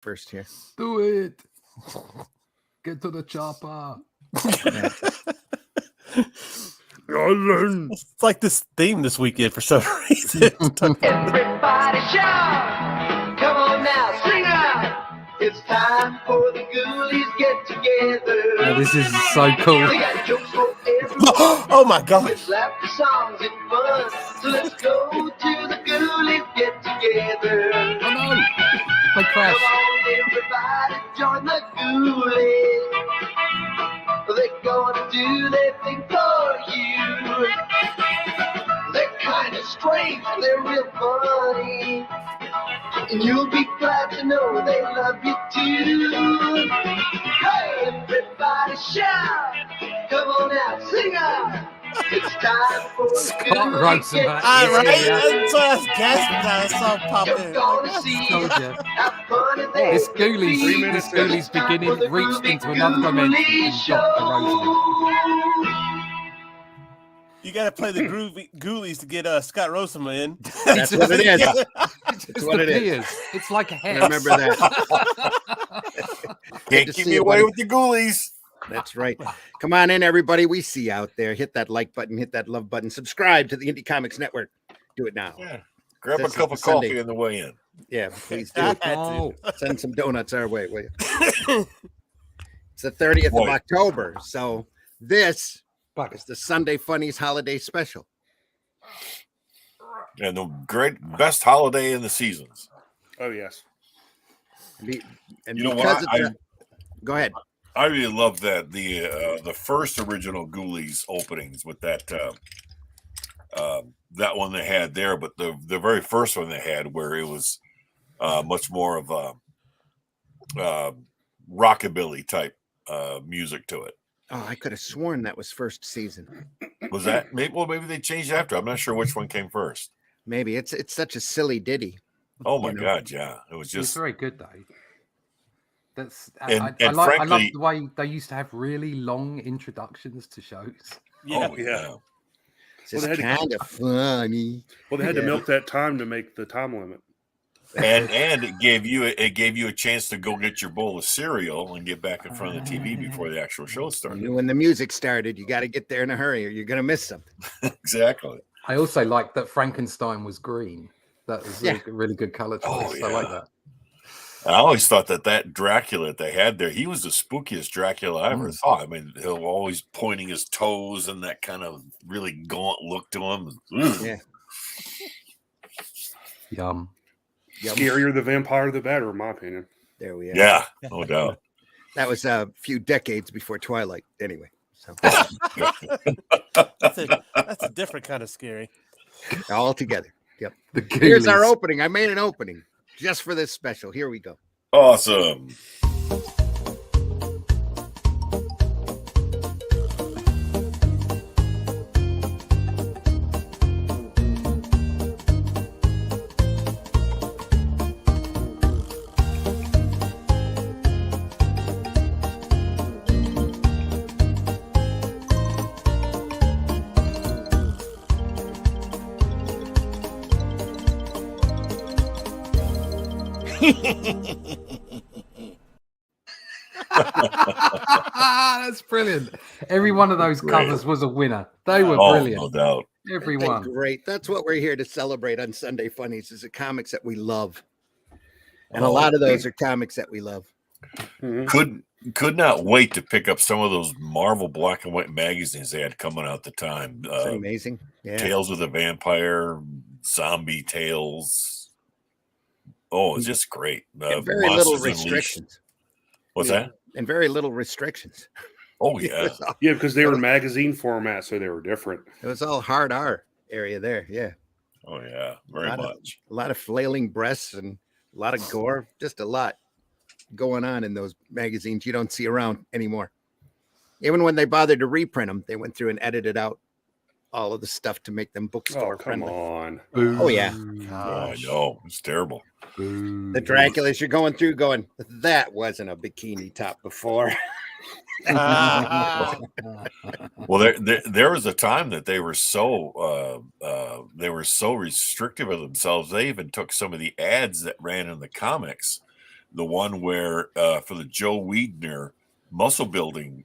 first here. Do it. Get to the chopper. It's like this theme this weekend for some reason. Everybody shout! Come on now, sing out! It's time for the Ghoulies get together. Oh, this is so cool. They got jokes for everyone. Oh my gosh. It's laughter, songs, and fun. So let's go to the Ghoulies get together. Oh no! My Come crash. on, everybody, join the Ghoulies. They're gonna do their thing for you. They're kind of strange, they're real funny. And you'll be glad to know they love you too. Hey, everybody shout! Come on out, sing out! It's time for the Scott Ghoulies writes get about All right, together. that's what I was guessing. I saw pop You're in. gonna see Told you. how funny they This can Ghoulies, be. this Ghoulies It's time beginning for the reached Groovy into another dimension and Ghoulies got the Rosie. You got to play the Ghoulies to get Scott Roseman in. That's what it is. It's That's what it is. It's like a hex. I remember that. Can't to keep see me you, away buddy. with the Ghoulies. That's right. Come on in, everybody. We see you out there. Hit that like button. Hit that love button. Subscribe to the Indie Comics Network. Do it now. Yeah. Grab This a is cup the of coffee Sunday. on the way in. Yeah, please do. I had to. Oh, Send some donuts our way, will you? It's the 30th Boy. of October. So this is the Sunday Funnies holiday special. And the best holiday in the seasons. Oh yes. And You know because what? it's go ahead. I really love that the first original Ghoulies openings with that that one they had there, but the very first one they had where it was much more of a rockabilly type music to it. Oh, I could have sworn that was first season. Was that maybe? Well, maybe they changed after. I'm not sure which one came first. Maybe it's such a silly ditty. Oh my You know. God, yeah, it was it's just very good though. That's And I love frankly- the way they used to have really long introductions to shows. Yeah. oh yeah. It's just Well, they had kind of funny. Well, they had to Yeah. milk that time to make the time limit. and it gave you a chance to go get your bowl of cereal and get back in front of the TV before the actual show You started. knew when the music started, you got to get there in a hurry, or you're gonna miss something. Exactly. I also like that Frankenstein was green. That was Yeah. a really good color choice. Oh, I like yeah. that. I always thought that Dracula they had there, he was the spookiest Dracula I ever thought. I mean, he'll always pointing his toes and that kind of really gaunt look to him. Ugh. Yeah. Yum. Yum. Scarier the vampire, the better, in my opinion. There we are. Yeah, no doubt. That was a few decades before Twilight, anyway. So That's a different kind of scary. all together. Yep. The Here's our Ghoulies. opening. I made an opening just for this special. Here we go. Awesome. That's brilliant. Every one of those Great. covers was a winner. They were Oh, brilliant. no doubt. Every They're one. Great. That's what we're here to celebrate on Sunday Funnies is the comics that we love. And a Oh. lot of those are comics that we love. Could not wait to pick up some of those Marvel black and white magazines they had coming out at the time. Isn't that amazing? Yeah. Tales of the Vampire, Zombie Tales. Oh, it's just great. And very little Monsters Unleashed. restrictions. What's Yeah. that? And very little restrictions. Oh yeah. Yeah, because they were magazine format, so they were different. It was all hard R area there. Yeah. Oh yeah. Very lot of- much. A lot of flailing breasts and a lot of gore. Just a lot going on in those magazines you don't see around anymore. Even when they bothered to reprint them, they went through and edited out all of the stuff to make them bookstore Oh, come friendly. on. Oh, yeah. Oh, I know. It's terrible. The Draculas you're going through going, that wasn't a bikini top before. Well, there was a time that they were so restrictive of themselves. They even took some of the ads that ran in the comics the one where for the Joe Wiedner muscle building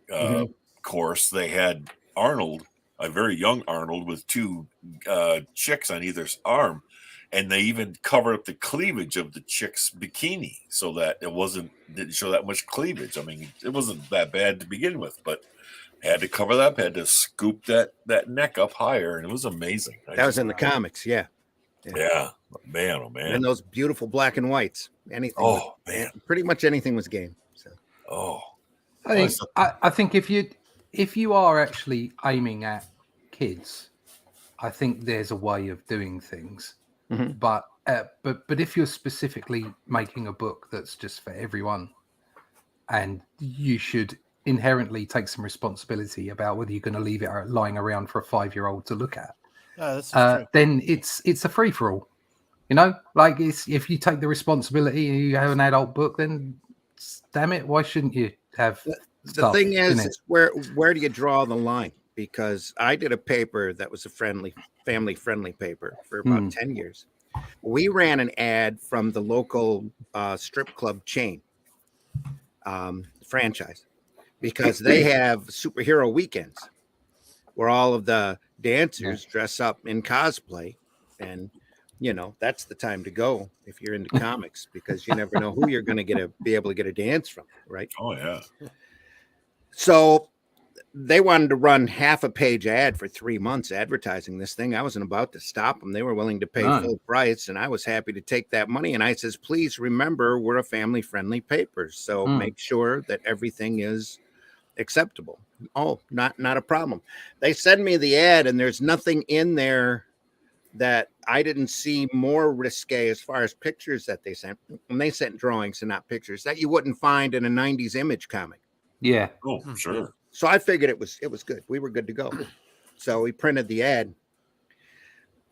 course, they had Arnold, a very young Arnold, with two chicks on either arm, and they even covered up the cleavage of the chick's bikini so that didn't show that much cleavage. I mean, it wasn't that bad to begin with, but had to cover that up, had to scoop that neck up higher, and it was amazing. That was in the comics, yeah. Yeah, man, oh man, And those beautiful black and whites. Anything. Oh man, pretty much anything was game. So. oh, I think if you are actually aiming at kids, I think there's a way of doing things. Mm-hmm. But if you're specifically making a book that's just for everyone, and you should inherently take some responsibility about whether you're going to leave it lying around for a 5-year-old to look at, then it's a free for all. You know, like if you take the responsibility and you have an adult book, then damn it, why shouldn't you have? The thing is where do you draw the line? Because I did a paper that was a family-friendly paper for about 10 years. We ran an ad from the local strip club chain franchise because they have superhero weekends where all of the dancers dress up in cosplay, and you know that's the time to go if you're into comics because you never know who you're going to be able to get a dance from, right? Oh yeah. So they wanted to run half a page ad for 3 months advertising this thing. I wasn't about to stop them. They were willing to pay full price, and I was happy to take that money. And I says, please remember, we're a family-friendly paper, so make sure that everything is acceptable. Oh, not a problem. They send me the ad, and there's nothing in there that I didn't see more risque as far as pictures that they sent. And they sent drawings and not pictures that you wouldn't find in a 90s Image comic. Yeah. Oh, sure. So I figured it was good. We were good to go. So we printed the ad.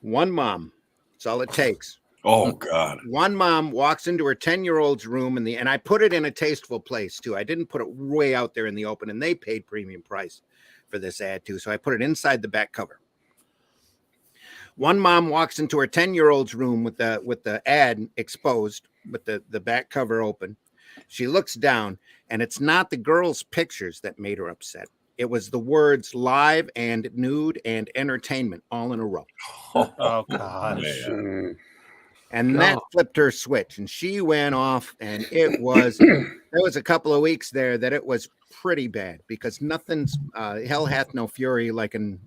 One mom, that's all it takes. Oh God. One mom walks into her 10-year-old's room and I put it in a tasteful place too. I didn't put it way out there in the open, and they paid premium price for this ad too. So I put it inside the back cover. One mom walks into her 10-year-old's room with the ad exposed, with the back cover open. She looks down, and it's not the girl's pictures that made her upset. It was the words live and nude and entertainment all in a row. Oh, gosh. And that flipped her switch, and she went off, and there was a couple of weeks there that it was pretty bad because nothing's hell hath no fury like an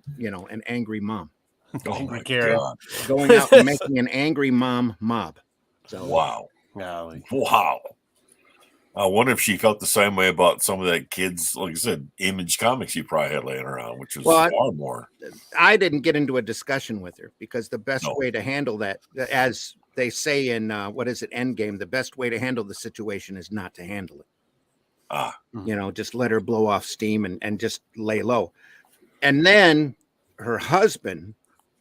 angry mom. Angry Karen. Going out and making an angry mom mob. So Wow. No. Wow. I wonder if she felt the same way about some of that kids, like I said, Image comics you probably had laying around, which was far more. I didn't get into a discussion with her because the best way to handle that, as they say in Endgame, the best way to handle the situation is not to handle it. Just let her blow off steam and just lay low. And then her husband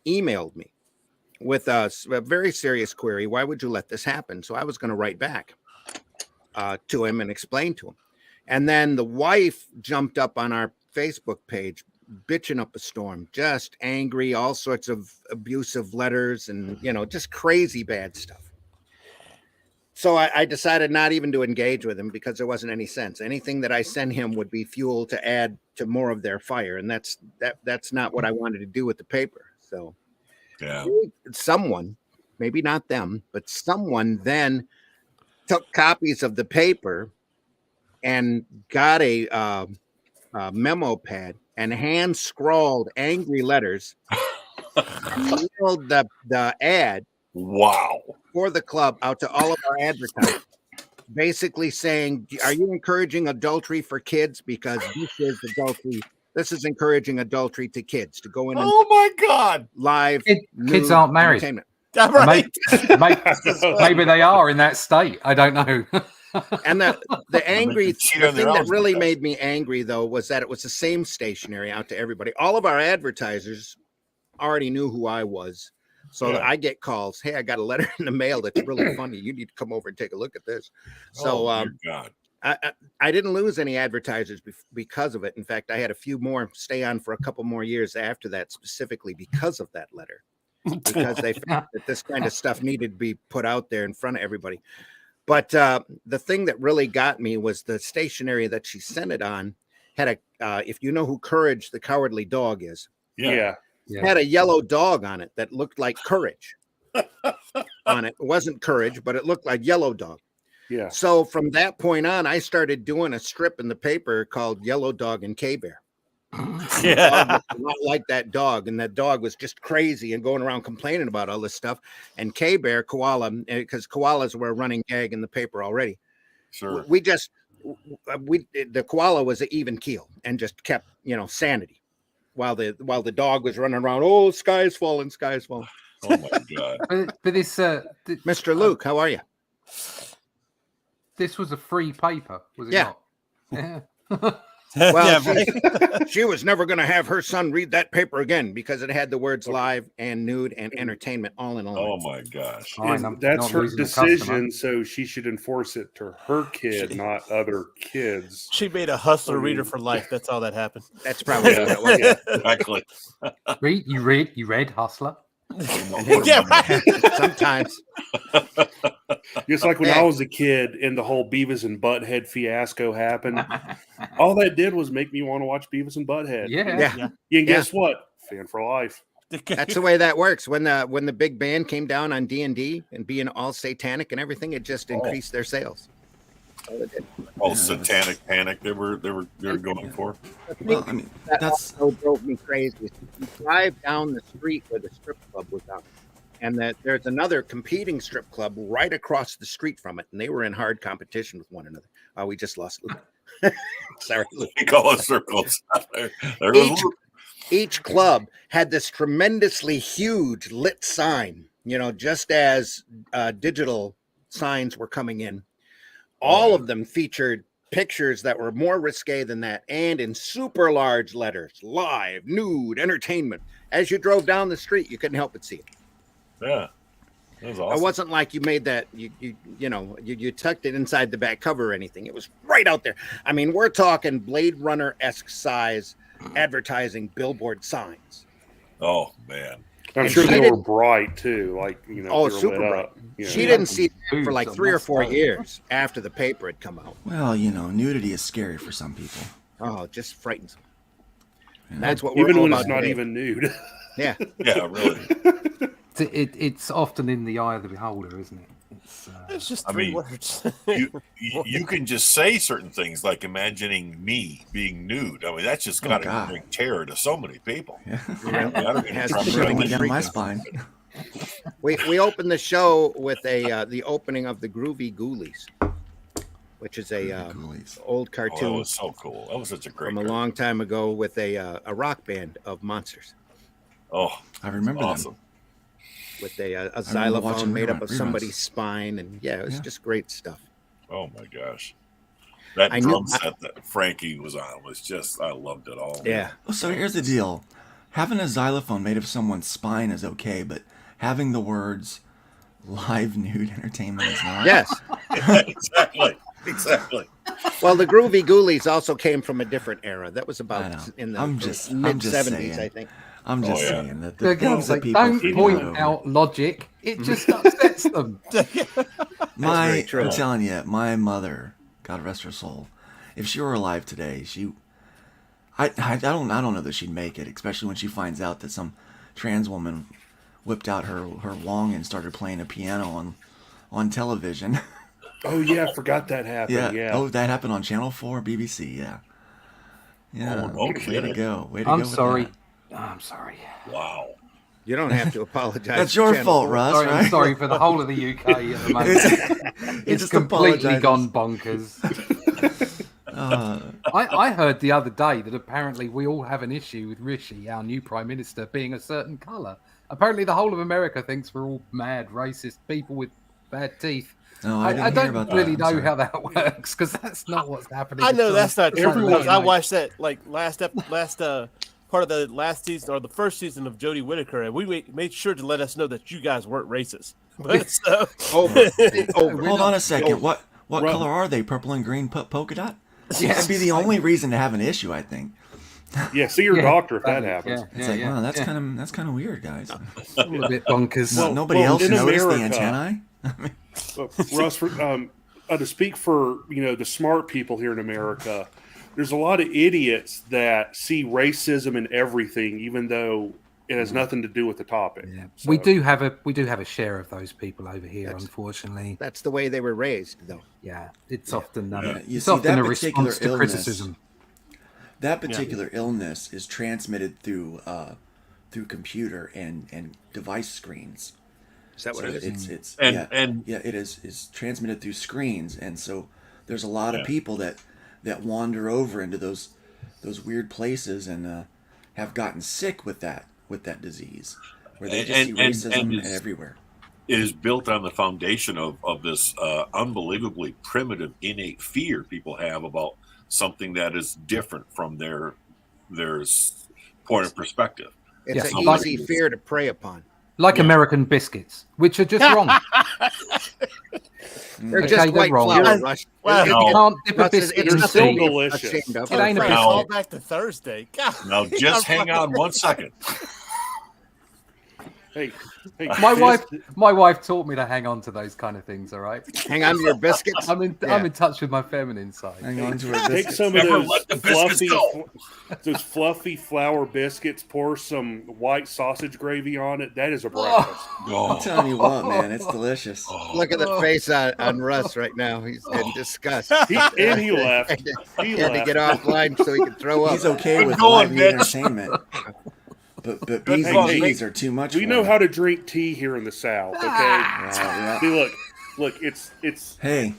emailed me with a very serious query. Why would you let this happen? So I was going to write back to him and explain to him. And then the wife jumped up on our Facebook page, bitching up a storm, just angry, all sorts of abusive letters and, just crazy bad stuff. So I decided not even to engage with him because there wasn't any sense. Anything that I sent him would be fuel to add to more of their fire. And that's not what I wanted to do with the paper. So someone, maybe not them, but someone then took copies of the paper and got a memo pad and hand scrawled angry letters, mailed the ad for the club out to all of our advertisers, basically saying, are you encouraging adultery for kids? Because this is adultery. This is encouraging adultery to kids to go in. Oh my God. Live. Kids aren't married. Right. Maybe they are in that state. I don't know. And the thing that really made me angry, though, was that it was the same stationery out to everybody. All of our advertisers already knew who I was. So I get calls. Hey, I got a letter in the mail that's really funny. You need to come over and take a look at this. So God. I didn't lose any advertisers because of it. In fact, I had a few more stay on for a couple more years after that, specifically because of that letter. Because they felt that this kind of stuff needed to be put out there in front of everybody. But the thing that really got me was the stationery that she sent it on had a, if you know who Courage the Cowardly Dog is, Yeah. had a yellow dog on it that looked like Courage on it. It wasn't Courage, but it looked like Yellow Dog. Yeah. So from that point on, I started doing a strip in the paper called Yellow Dog and K-Bear. Yeah. Not like that dog, and that dog was just crazy and going around complaining about all this stuff. And K-Bear, koala, because koalas were a running gag in the paper already. Sure. The koala was an even keel and just kept sanity, while the dog was running around. Oh, sky is falling, sky is falling. Oh my God. But this, Mr. Luke, how are you? this was a free paper, was it Yeah. not? Well, Yeah, she was never going to have her son read that paper again because it had the words live and nude and entertainment all in all. Oh my gosh. Fine, And I'm that's not her losing a customer. decision, so she should enforce it to her kid, not other kids. She made a hustler reader for life. That's all that happened. That's probably what it was. Exactly. You read Hustler? Yeah, right. Sometimes. Just like when I was a kid and the whole Beavis and Butthead fiasco happened, all that did was make me want to watch Beavis and Butthead. Yeah. And guess what? Fan for life. That's the way that works. When the big band came down on D&D and being all satanic and everything, it just increased their sales. Oh, satanic panic they were going for. Well, I mean, That that's also drove me crazy. You drive down the street where the strip club was on, and that there's another competing strip club right across the street from it, and they were in hard competition with one another. Oh, we just lost Luke. Sorry, Luke. They call it circles. There was Each club had this tremendously huge lit sign, just as digital signs were coming in. All of them featured pictures that were more risque than that, and in super large letters: live, nude, entertainment. As you drove down the street, you couldn't help but see it. Yeah. That was awesome. It wasn't like you made that you tucked it inside the back cover or anything. It was right out there. I mean, we're talking Blade Runner-esque size advertising billboard signs. Oh man. I'm And sure she they were didn't- bright too. Like, they were super lit bright. up. Yeah. She didn't see that for like Dudes, 3 or 4 that's- years after the paper had come out. well, nudity is scary for some people. Oh, it just frightens them. Yeah. That's what we're Even all when about it's not today. even nude. Yeah. Yeah, really. It's often in the eye of the beholder, isn't it? It's just I three mean, words. You can just say certain things like imagining me being nude. I mean, that's just got to God. bring terror to so many people. Yeah. That'll Has drop to Shivering right went in. down my spine. We opened the show with the opening of the Groovy Ghoulies, which is a Ghoulies. old Oh, that cartoon was so cool. That was such a great from a cartoon. long time ago with a rock band of monsters Oh, I remember awesome. them. with a watching xylophone made up of reruns. somebody's spine, and it was Yeah. just great stuff. Oh my gosh. That I knew- drum set that Frankie was on was just, I loved it all. Yeah. So here's the deal. Having a xylophone made of someone's spine is okay, but having the words live nude entertainment is not. Yes. Exactly. Well, the Groovy Ghoulies also came from a different era. That was I about know. in the I'm just mid 70s, saying. I think. I'm just Oh, yeah. saying that the They're going things to that say, people don't feel point over. out logic. It just upsets them. very true. I'm telling you, my mother, God rest her soul, if she were alive today, I don't know that she'd make it, especially when she finds out that some trans woman whipped out her wong and started playing a piano on television. Oh yeah, I forgot that happened. Yeah. Oh, that happened on Channel 4, BBC. Yeah. Yeah. Oh, no Way to kidding. go. Way to I'm go with sorry. that. I'm sorry. Wow. You don't have to apologize. That's to your Channel fault, 4. Russ. Sorry, right? I'm sorry for the whole of the UK at the moment. It's just completely apologizes. gone bonkers. I heard the other day that apparently we all have an issue with Rishi, our new Prime Minister, being a certain colour. Apparently the whole of America thinks we're all mad, racist people with bad teeth. No, I didn't hear don't about really that. I'm know sorry. how that works because that's not what's happening. I know It's that's not true. everyone, Because I like- watched that like last part of the last season or the first season of Jodie Whittaker, and we made sure to let us know that you guys weren't racist. But so Over. Over. Hold on a second. What Russ. color are they? Purple and green polka dot? Yes. That'd be the only reason to have an issue, I think. Yeah, see your Yeah, doctor if that exactly. happens. It's like, wow, that's kind of weird, guys. all a bit bonkers. Well, Nobody else in noticed the America- antennae. Russ, to speak for the smart people here in America, there's a lot of idiots that see racism in everything, even though it has nothing to do with the topic. Yeah. So, We do have a share of those people over here, unfortunately. That's the way they were raised, though. Yeah, it's often You it's see, often that a particular response to illness- criticism. That particular illness is transmitted through computer and device screens. Is that what it is? It's And it is. It's transmitted through screens, and so there's a lot of people that wander over into those weird places and have gotten sick with that disease, where they just see racism everywhere. It is built on the foundation of this unbelievably primitive, innate fear people have about something that is different from their point of perspective. It's Yes, an like- easy fear to prey upon. Like American biscuits, which are just wrong. They're Okay, just they're white wrong. flour, Rush. Wow. You No. can't dip a Russ, biscuit it's in still nothing tea. delicious. ashamed of. It ain't a Frank, biscuit. call back to Thursday. God. Now, just hang on one second. hey, My wife taught me to hang on to those kind of things. All right, Hang on to your biscuits. I'm in touch with my feminine side. Hang on to her take biscuits. some of Never those let the biscuits fluffy flour biscuits. Pour some white sausage gravy on it. That is a breakfast. I'm Oh, telling you what, man, it's delicious. Look at the face on Russ right now. He's in disgust. He left. He He had to left. get offline so he could throw up. He's okay Good with going, live Mitch. entertainment, but B's Hey, and hey, G's are too much. We for know him. how to drink tea here in the South. Okay. Yeah. See, look. It's Hey,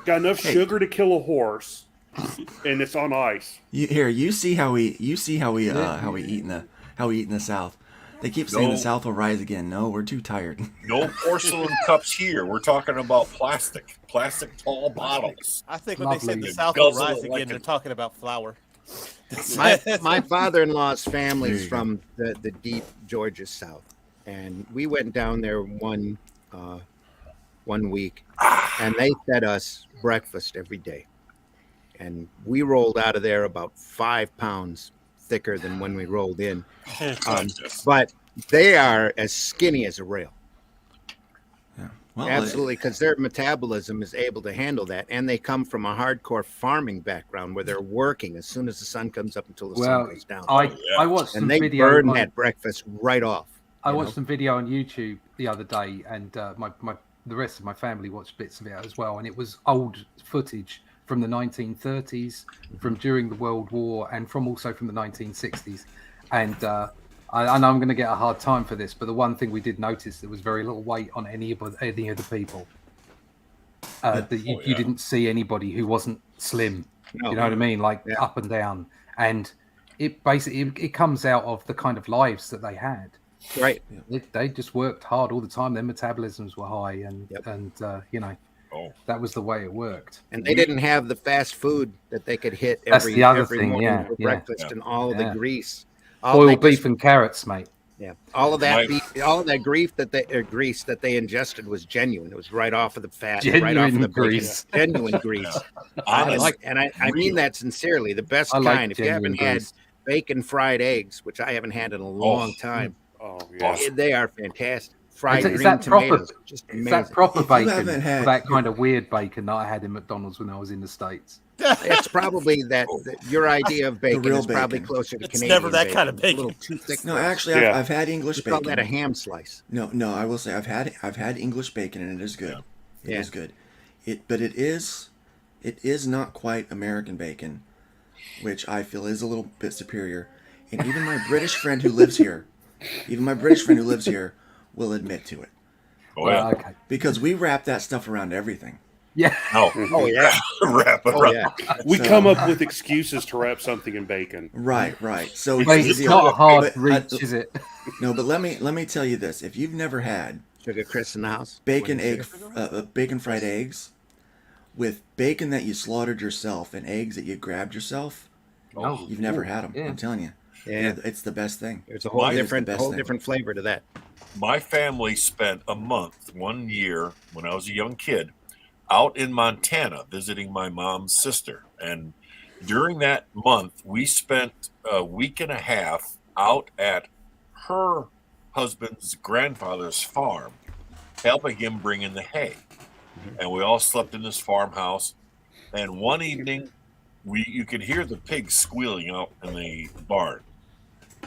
got enough sugar to kill a horse, and it's on ice. you see how we eat in the South. They keep saying No. the South will rise again. No, we're too tired. no porcelain cups here. We're talking about plastic tall bottles. I think when they said Lovely. the South will Guzzle rise it again, like they're a- talking about flour. My father-in-law's family's There you go. from the deep Georgia South, and we went down there one week, and they fed us breakfast every day, and we rolled out of there about 5 pounds thicker than when we rolled in. But they are as skinny as a rail. Well, Absolutely, because their metabolism is able to handle that, and they come from a hardcore farming background where they're working as soon as the sun comes up until the Well, sun goes down, I watched some and they video. burn on- that breakfast right off. I you watched know? some video on YouTube the other day, and the rest of my family watched bits of it as well. And it was old footage from the 1930s, from during the World War, and also from the 1960s. And I know I'm going to get a hard time for this, but the one thing we did notice, there was very little weight on any of the people. You didn't see anybody who wasn't slim. No. You know what I mean? Like Yeah. up and down. And it basically it comes out of the kind of lives that they had. Right. They just worked hard all the time. Their metabolisms were high, and Oh. that was the way it worked. And they didn't have the fast food that they could hit That's every the other every thing, morning yeah, for yeah. breakfast, and all of the Yeah. grease, all Boiled that beef just- and carrots, mate. yeah, all of that My- beef, all of that grease that they ingested was genuine. It was right off of the fat, right off of Genuine the bacon. grease. Genuine grease. Honest, I mean that sincerely. The best I like kind. If you haven't genuine had grease. bacon fried eggs, which I haven't had in a long time, Oh yeah. they are fantastic. Fried Is green that proper? tomatoes, just Is amazing. that proper If you bacon? haven't had- That kind of weird bacon that I had in McDonald's when I was in the States. It's probably that your idea of bacon real is probably bacon. closer to It's Canadian never that kind of It's a little bacon. too thick. No, for us. actually, Yeah. I've had English We call bacon. that a ham slice. No, I will say I've had English bacon and it is good. It is Yeah. good. But it is not quite American bacon, which I feel is a little bit superior. And even my British friend who lives here, will admit to it, oh yeah. Okay. because we wrap that stuff around everything. Yeah. No. Oh yeah. Wrap it Oh around. yeah. We So- come up with excuses to wrap something in bacon. Right. So Mate, it's easier. not a hard But reach, is it? No, but let me tell you this: if you've never had Sugar Chris in the house. bacon Sugar. bacon fried eggs with bacon that you slaughtered yourself and eggs that you grabbed yourself, No. you've never had them. Yeah. I'm telling you. Yeah. It's the best thing. There's a whole Mine is different, the best whole thing. different flavor to that. My family spent a month one year when I was a young kid out in Montana visiting my mom's sister. And during that month, we spent a week and a half out at her husband's grandfather's farm, helping him bring in the hay. and we all slept in this farmhouse. And one evening, you could hear the pigs squealing out in the barn.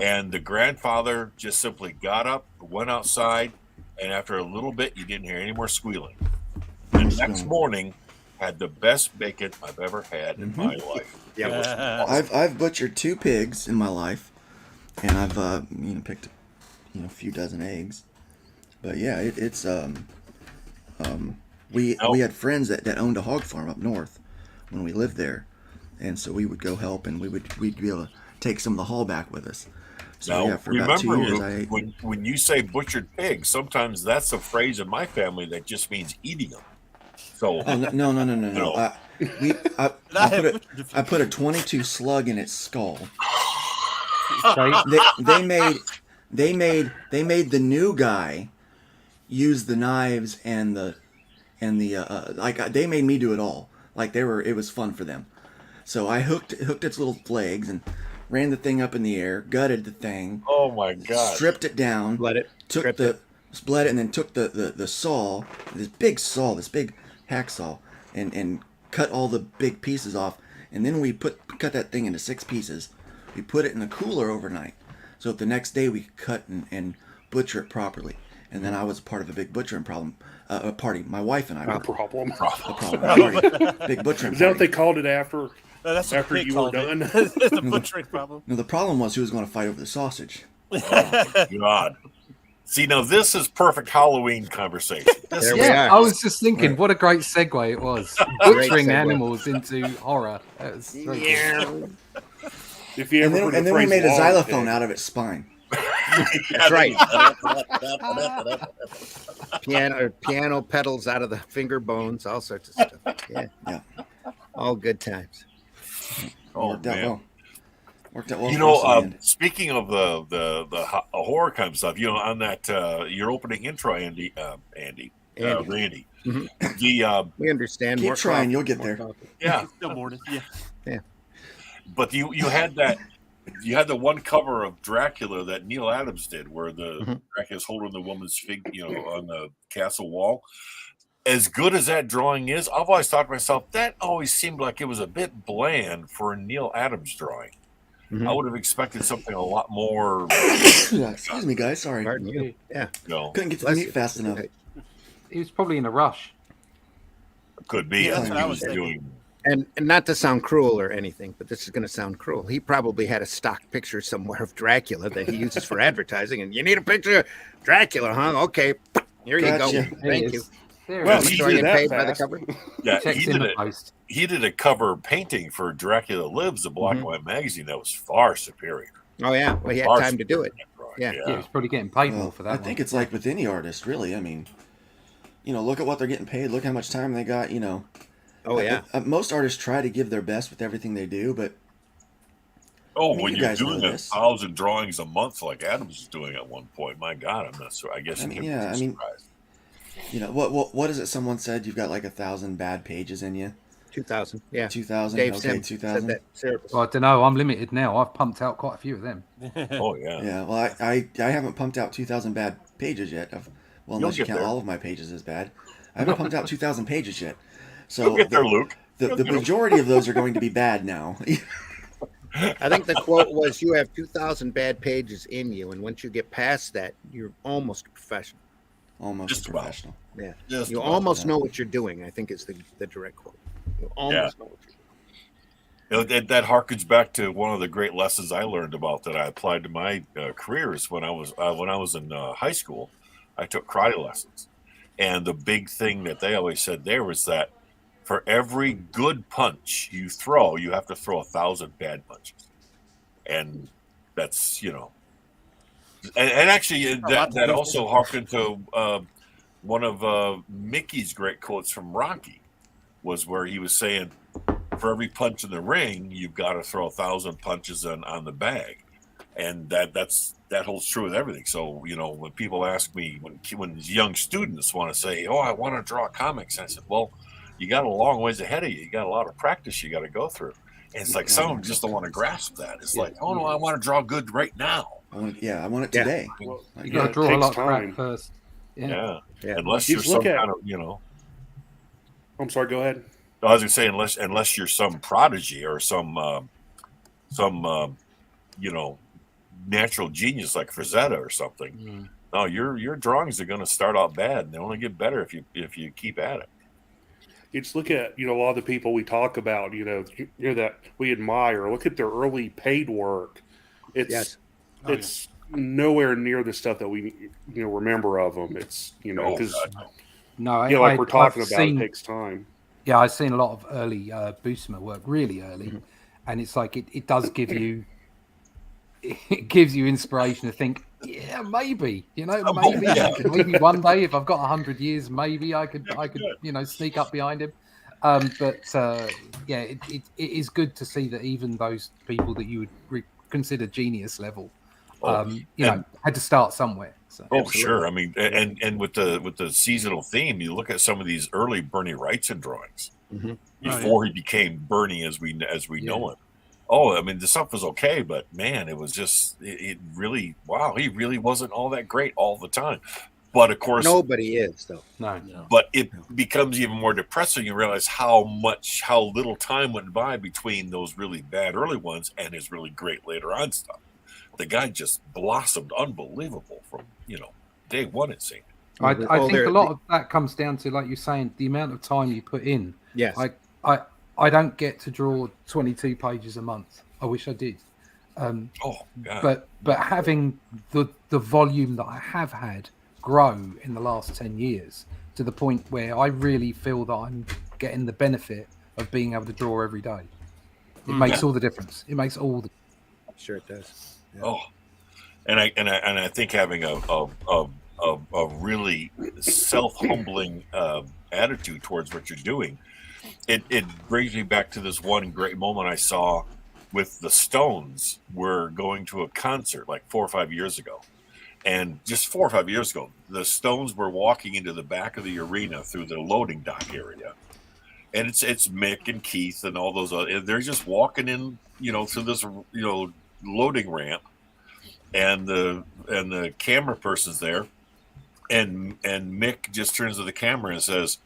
And the grandfather just simply got up, went outside, and after a little bit, you didn't hear any more squealing. The next morning, had the best bacon I've ever had in my life. Yeah, it was awesome. I've butchered 2 pigs in my life, and I've picked a few dozen eggs. But yeah, we had friends that owned a hog farm up north when we lived there, and so we would go help, and we'd be able to take some of the haul back with us. So now, yeah, for about 2 years, I ate. When you say butchered pig, sometimes that's a phrase in my family that just means eating them. So No. I put a 22 slug in its skull. They made the new guy use the knives and the they made me do it all. It was fun for them. So I hooked its little legs and ran the thing up in the air, gutted the thing. Oh my god! Stripped it down, split it, and then took the saw, this big hacksaw, and cut all the big pieces off, and then we cut that thing into 6 pieces. We put it in the cooler overnight, so that the next day we could cut and butcher it properly. And then I was part of a big butchering party. My wife and I were problem. Party. Big butchering. Is that what party. they called it after? No, that's what After Pig you were called it. done? It's a butchering problem. No, the problem was who was going to fight over the sausage. Oh my god! See, now this is perfect Halloween conversation. There we Yeah, are. I was just thinking, what a great segue it was. Butchering segue. animals into horror. That was very good. If you ever heard the And then we phrase made a log xylophone pig. out of its spine. That's right. Piano pedals out of the finger bones, all sorts of stuff. Yeah. All good times. Oh Worked out man! well. Worked out well. You for us in the know, end. speaking of the horror kind of stuff, on that your opening intro, Randy. Andy. The We understand. Keep More trying, coffee, you'll get more there. coffee. yeah, Still morning. Yeah. but you had that. You had the one cover of Dracula that Neil Adams did, where the Dracula's holding the woman's fig, on the castle wall. As good as that drawing is, I've always thought to myself that always seemed like it was a bit bland for a Neil Adams drawing. I would have expected something a lot more. Excuse me, guys. Sorry. Pardon you. Yeah. Couldn't get to the Bless meat you. fast enough. He was probably in a rush. Could be. Yeah, I that's think what I he was was thinking. doing. And not to sound cruel or anything, but this is going to sound cruel. He probably had a stock picture somewhere of Dracula that he uses for advertising. And you need a picture of Dracula, huh? Okay. Here you go. Gotcha. Thank you. There Well, it is. he Sure did you that paid by the fast. cover. Yeah, Checks he in did the it. post. He did a cover painting for Dracula Lives, a black and white magazine that was far superior. Oh, yeah. Well, he had Far time to do it. superior. Yeah. Yeah, he was probably getting paid more Well, for that I one. think it's like with any artist, really. I mean, look at what they're getting paid. Look how much time they got. Oh, yeah. Most artists try to give their best with everything they do, but Oh, I mean, when you you're guys know doing this. 1,000 drawings a month like Adams was doing at one point, my God, I'm not sure. I guess I mean, it yeah, was I mean- surprised. what is it? Someone said you've got like 1,000 bad pages in you. 2000. Yeah. 2,000. Dave Okay, Sims 2,000. said that. Cerebus. Well, I don't know. I'm limited now. I've pumped out quite a few of them. Oh yeah. Yeah. Well, I haven't pumped out 2,000 bad pages yet. Unless you get count there. all of my pages as bad, I haven't pumped out 2,000 pages yet. So You'll get there, Luke. the majority of those are going to be bad now. I think the quote was, "You have 2,000 bad pages in you, and once you get past that, you're almost a professional." Almost Just about. professional. Yeah, Just you about, almost yeah. know what you're doing. I think is the direct quote. You almost know what you're doing. That harkens back to one of the great lessons I learned about that I applied to my careers when I was in high school. I took karate lessons, and the big thing that they always said there was that for every good punch you throw, you have to throw 1,000 bad punches, and that's and actually that also harkened to one of Mickey's great quotes from Rocky, was where he was saying, for every punch in the ring, you've got to throw 1,000 punches on the bag, and that holds true with everything. So when people ask me, when young students want to say, "Oh, I want to draw comics," I said, "Well, you got a long ways ahead of you. You got a lot of practice you got to go through." And it's like some of them just don't want to grasp that. It's like, "Oh no, I want to draw good right now." I want it Yeah. today. Well, You Yeah, got to it draw a takes lot of crap time. first. Yeah. Yeah. Unless You you're just look some at- kind of I'm sorry. Go ahead. I was going to say, unless you're some prodigy or some you know, natural genius like Frazetta or something. No, your drawings are going to start out bad, and they only get better if you keep at it. You just look at, a lot of the people we talk about, that we admire. Look at their early paid work. It's it's nowhere near the stuff that we remember of them. It's because like we're talking about, it takes time. Yeah, I've seen a lot of early Buscema work, really early, and it's like it does give you inspiration to think, yeah, maybe maybe one day if I've got 100 years, maybe I could sneak up behind him. It is good to see that even those people that you would consider genius level, had to start somewhere. So. Sure. I mean, and with the seasonal theme, you look at some of these early Bernie Wrightson drawings before he became Bernie as we know him. Oh, I mean, the stuff was okay, but man, it was just it really he really wasn't all that great all the time. But of course, nobody is though. No. But it becomes even more depressing. You realize how little time went by between those really bad early ones and his really great later on stuff. The guy just blossomed unbelievable from day one, it seemed. I think a lot of that comes down to, like you're saying, the amount of time you put in. Yes. I don't get to draw 22 pages a month. I wish I did. But having the volume that I have had grow in the last 10 years to the point where I really feel that I'm getting the benefit of being able to draw every day. It makes all the difference. It makes all the. Sure, it does. Yeah. Oh, and I think having a really self-humbling attitude towards what you're doing. It brings me back to this one great moment I saw with the Stones. We're going to a concert like 4 or 5 years ago. And just 4 or 5 years ago, the Stones were walking into the back of the arena through the loading dock area. And it's Mick and Keith and all those other, they're just walking in, through this, loading ramp. And the camera person's there. And Mick just turns to the camera and says,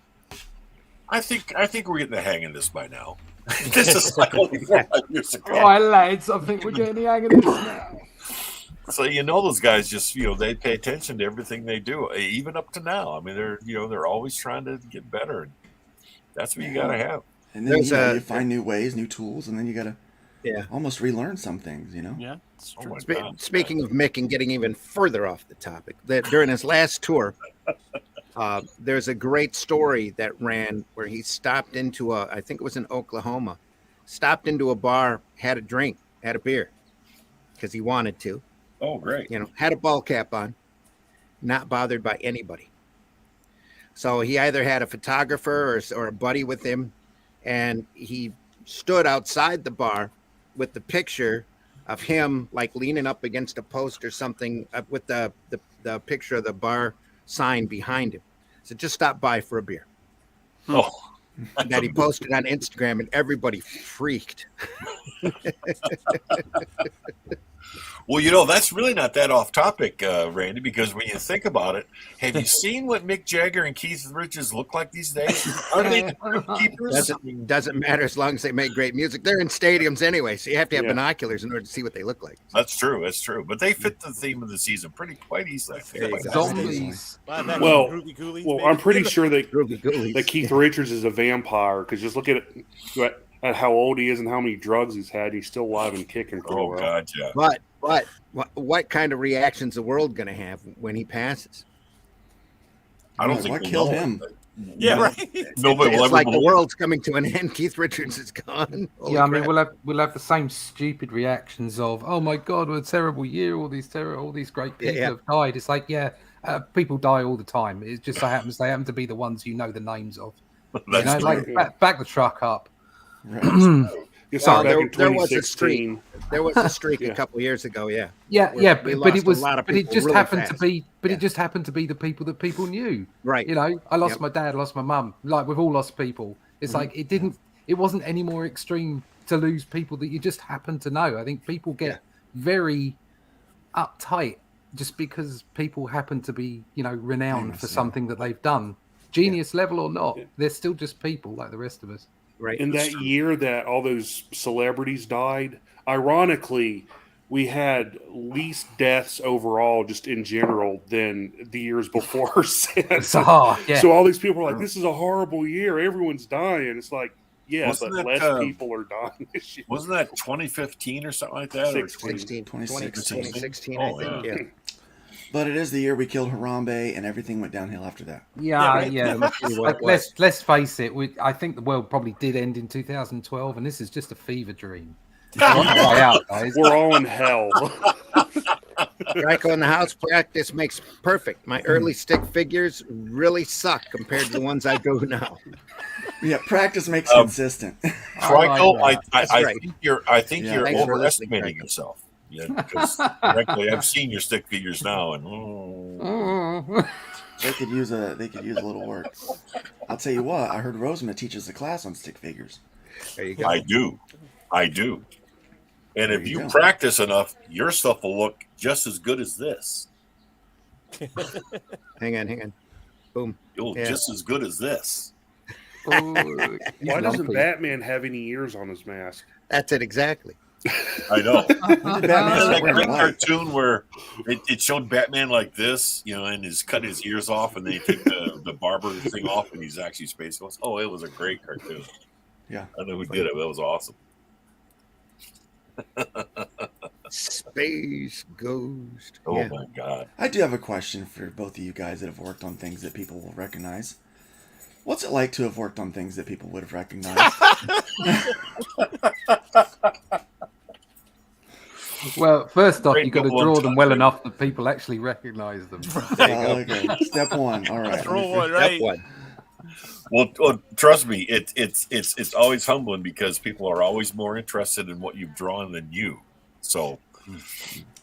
I think we're getting the hang of this by now. This is like only 4 or 5 years ago. All right, lads, I think we're getting the hang of this now. So those guys just they pay attention to everything they do, even up to now. I mean, they're always trying to get better, and that's what you got to have. And then you find new ways, new tools, and then you got to almost relearn some things. Yeah. Speaking of Mick and getting even further off the topic, that during his last tour. There's a great story that ran where he stopped into I think it was in Oklahoma, stopped into a bar, had a drink, had a beer because he wanted to. Oh, great. Had a ball cap on, not bothered by anybody. So he either had a photographer or a buddy with him, and he stood outside the bar with the picture of him like leaning up against a post or something with the picture of the bar sign behind him. So just stop by for a beer. Oh, that he posted on Instagram, and everybody freaked. Well, that's really not that off topic, Randy, because when you think about it, have you seen what Mick Jagger and Keith Richards look like these days? Are they keepers? Doesn't matter as long as they make great music. They're in stadiums anyway, so you have to have binoculars in order to see what they look like. That's true. But they fit the theme of the season quite easily. Zombies. Well, I'm pretty sure that Keith Richards is a vampire, because just look at how old he is and how many drugs he's had. He's still alive and kicking. Oh, God, yeah. But what kind of reaction's the world going to have when he passes? I don't think what killed him. Yeah, right. Nobody will it's ever like believe. the world's coming to an end. Keith Richards is gone. Holy I mean, crap. we'll have the same stupid reactions of, oh my God, what a terrible year! All these great people have died. It's like, people die all the time. It just so happens they happen to be the ones you know the names of. That's true. Like back the truck up. Right. There was a streak. There was a streak a couple years ago. But it was. But it just really happened fast. to be. But it just happened to be the people that people knew. Right. I lost my dad. I lost my mum. Like we've all lost people. It's like it didn't. It wasn't any more extreme to lose people that you just happen to know. I think people get very uptight just because people happen to be renowned for something that they've done. genius level or not, they're still just people like the rest of us. Right. In that year that all those celebrities died, ironically, we had least deaths overall, just in general, than the years before. So all these people are like, "This is a horrible year. Everyone's dying." It's like, yeah, Wasn't but that, less people are dying this year. Wasn't that 2015 or something like that? 16. 2016, Oh, I think. yeah. Yeah. But it is the year we killed Harambe, and everything went downhill after that. Yeah. That must be what it Like, was. let's face it. I think the world probably did end in 2012, and this is just a fever dream. We're on the way out, guys. We're all in hell. Draco in the house practice makes perfect. My early stick figures really suck compared to the ones I do now. Yeah, practice makes consistent. Trico, That's I right. think you're Thanks for listening, overestimating Trico. yourself. Yeah, because frankly, I've seen your stick figures now, and They could use a little work. I'll tell you what. I heard Rosamond teaches a class on stick figures. There you go. I do. And There if you you go. practice enough, your stuff will look just as good as this. Hang on. Boom. You'll Yeah. just as good as this. Why doesn't Batman have any ears on his mask? That's it exactly. I know. When did Batman It's start like wearing that white? cartoon where it showed Batman like this, and he's cut his ears off, and they take the barber thing off, and he's actually Space Ghost. Oh, it was a great cartoon. Yeah. I don't know who did it, but it was awesome. Space Ghost. Oh Yeah. my God. I do have a question for both of you guys that have worked on things that people will recognize. What's it like to have worked on things that people would have recognized? Well, first off, Great you got to double draw them well untouchable. enough that people actually recognize them. Okay. Step one. All right. Roll one, That right? one. Well, trust me, it's always humbling because people are always more interested in what you've drawn than you. So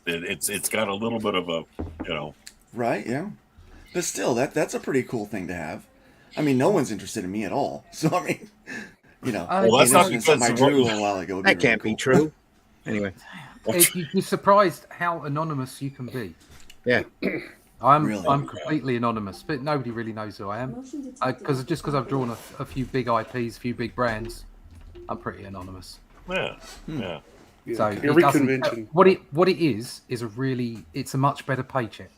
it's got a little bit of a Right. Yeah. But still, that's a pretty cool thing to have. I mean, no one's interested in me at all. So I mean, Well, that's not something because I of drew what- a while ago. Would That be can't really be cool. true. Anyway. You'd be surprised how anonymous you can be. Yeah. Really? I'm completely anonymous, but nobody really knows who I am. Because I've drawn a few big IPs, a few big brands, I'm pretty anonymous. Yeah. Yeah. So it Every doesn't- convention. what it is it's a much better paycheck,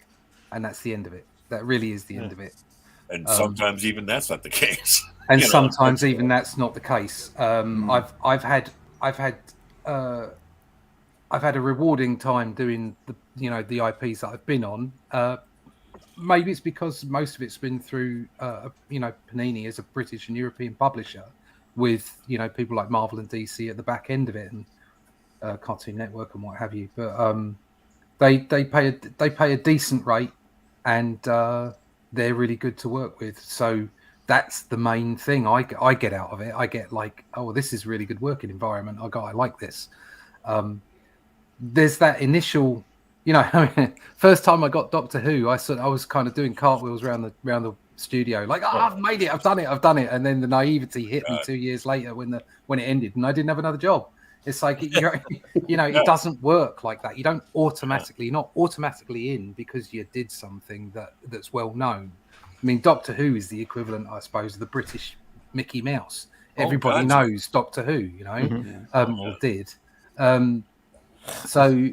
and that's the end of it. That really is the end of it. And sometimes even that's not the case. And You know, sometimes even that's not the case. I've had a rewarding time doing the IPs that I've been on. Maybe it's because most of it's been through Panini as a British and European publisher, with people like Marvel and DC at the back end of it, and Cartoon Network and what have you. But they pay a decent rate, and they're really good to work with. So that's the main thing I get out of it. I get like, oh, this is really good working environment. I like this. There's that initial, first time I got Doctor Who, I was kind of doing cartwheels around the studio, like, I've made it, I've done it, and then the naivety hit me 2 years later when it ended, and I didn't have another job. It's like it doesn't work like that. You don't you're not automatically in because you did something that's well known. I mean, Doctor Who is the equivalent, I suppose, of the British Mickey Mouse. Everybody knows Doctor Who, or did. So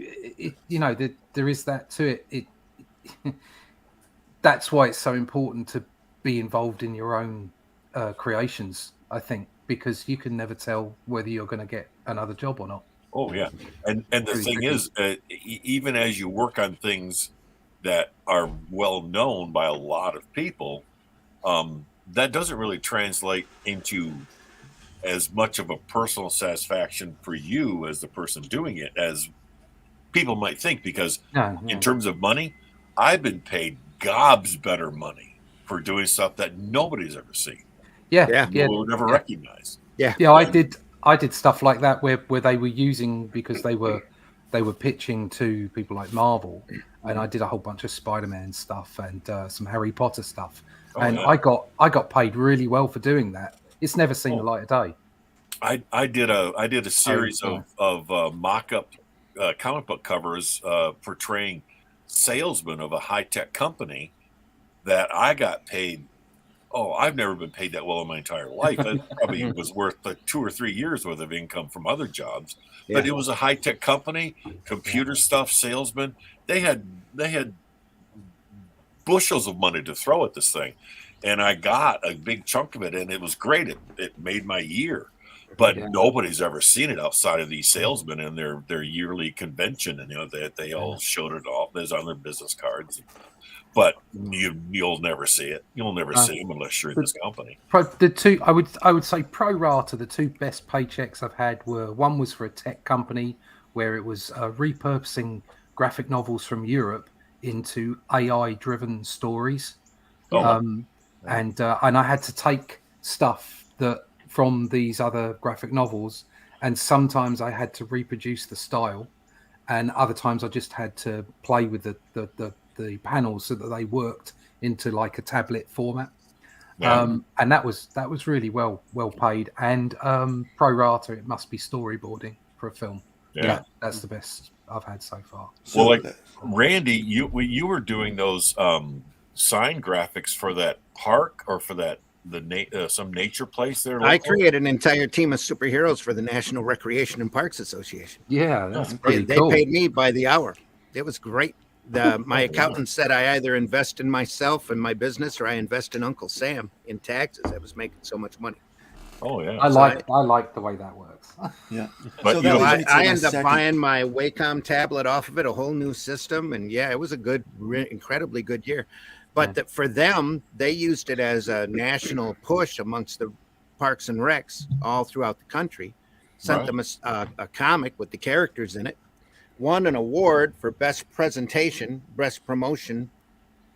there is that to it. That's why it's so important to be involved in your own creations, I think, because you can never tell whether you're going to get another job or not. Oh yeah, and the Pretty thing tricky. is, even as you work on things that are well known by a lot of people, that doesn't really translate into as much of a personal satisfaction for you as the person doing it as people might think. Because in terms of money, I've been paid gobs better money for doing stuff that nobody's ever seen. Yeah. People would never recognize. Yeah. I did stuff like that where they were using, because they were pitching to people like Marvel, and I did a whole bunch of Spider-Man stuff and some Harry Potter stuff, and I got paid really well for doing that. It's never seen the light of day. I did a series of mock-up comic book covers portraying salesmen of a high-tech company that I got paid oh, I've never been paid that well in my entire life. That probably was worth like 2 or 3 years worth of income from other jobs. But Yeah. it was a high tech company, computer stuff, salesman. They had bushels of money to throw at this thing, and I got a big chunk of it, and it was great. It made my year. But nobody's ever seen it outside of these salesmen and their yearly convention, and they all showed it off. There's on their business cards, but you'll never see it. You'll never see them unless you're in this company. I would say pro rata. The two best paychecks I've had were, one was for a tech company where it was repurposing graphic novels from Europe into AI driven stories. And I had to take stuff that from these other graphic novels, and sometimes I had to reproduce the style, and other times I just had to play with the panels so that they worked into like a tablet format. And that was really well paid, and pro rata it must be storyboarding for a film. That's the best I've had so far. Well, like Randy, you were doing those sign graphics for that park or for that some nature place there. I created an entire team of superheroes for the National Recreation and Parks Association. Yeah, that's pretty cool. They paid me by the hour. It was great. My accountant said I either invest in myself and my business, or I invest in Uncle Sam in taxes. I was making so much money. Oh yeah, I like the way that works. Yeah, but so I ended up buying my Wacom tablet off of it, a whole new system, and it was a good, incredibly good year. But for them, they used it as a national push amongst the parks and recs all throughout the country. Sent them a comic with the characters in it. Won an award for best presentation, best promotion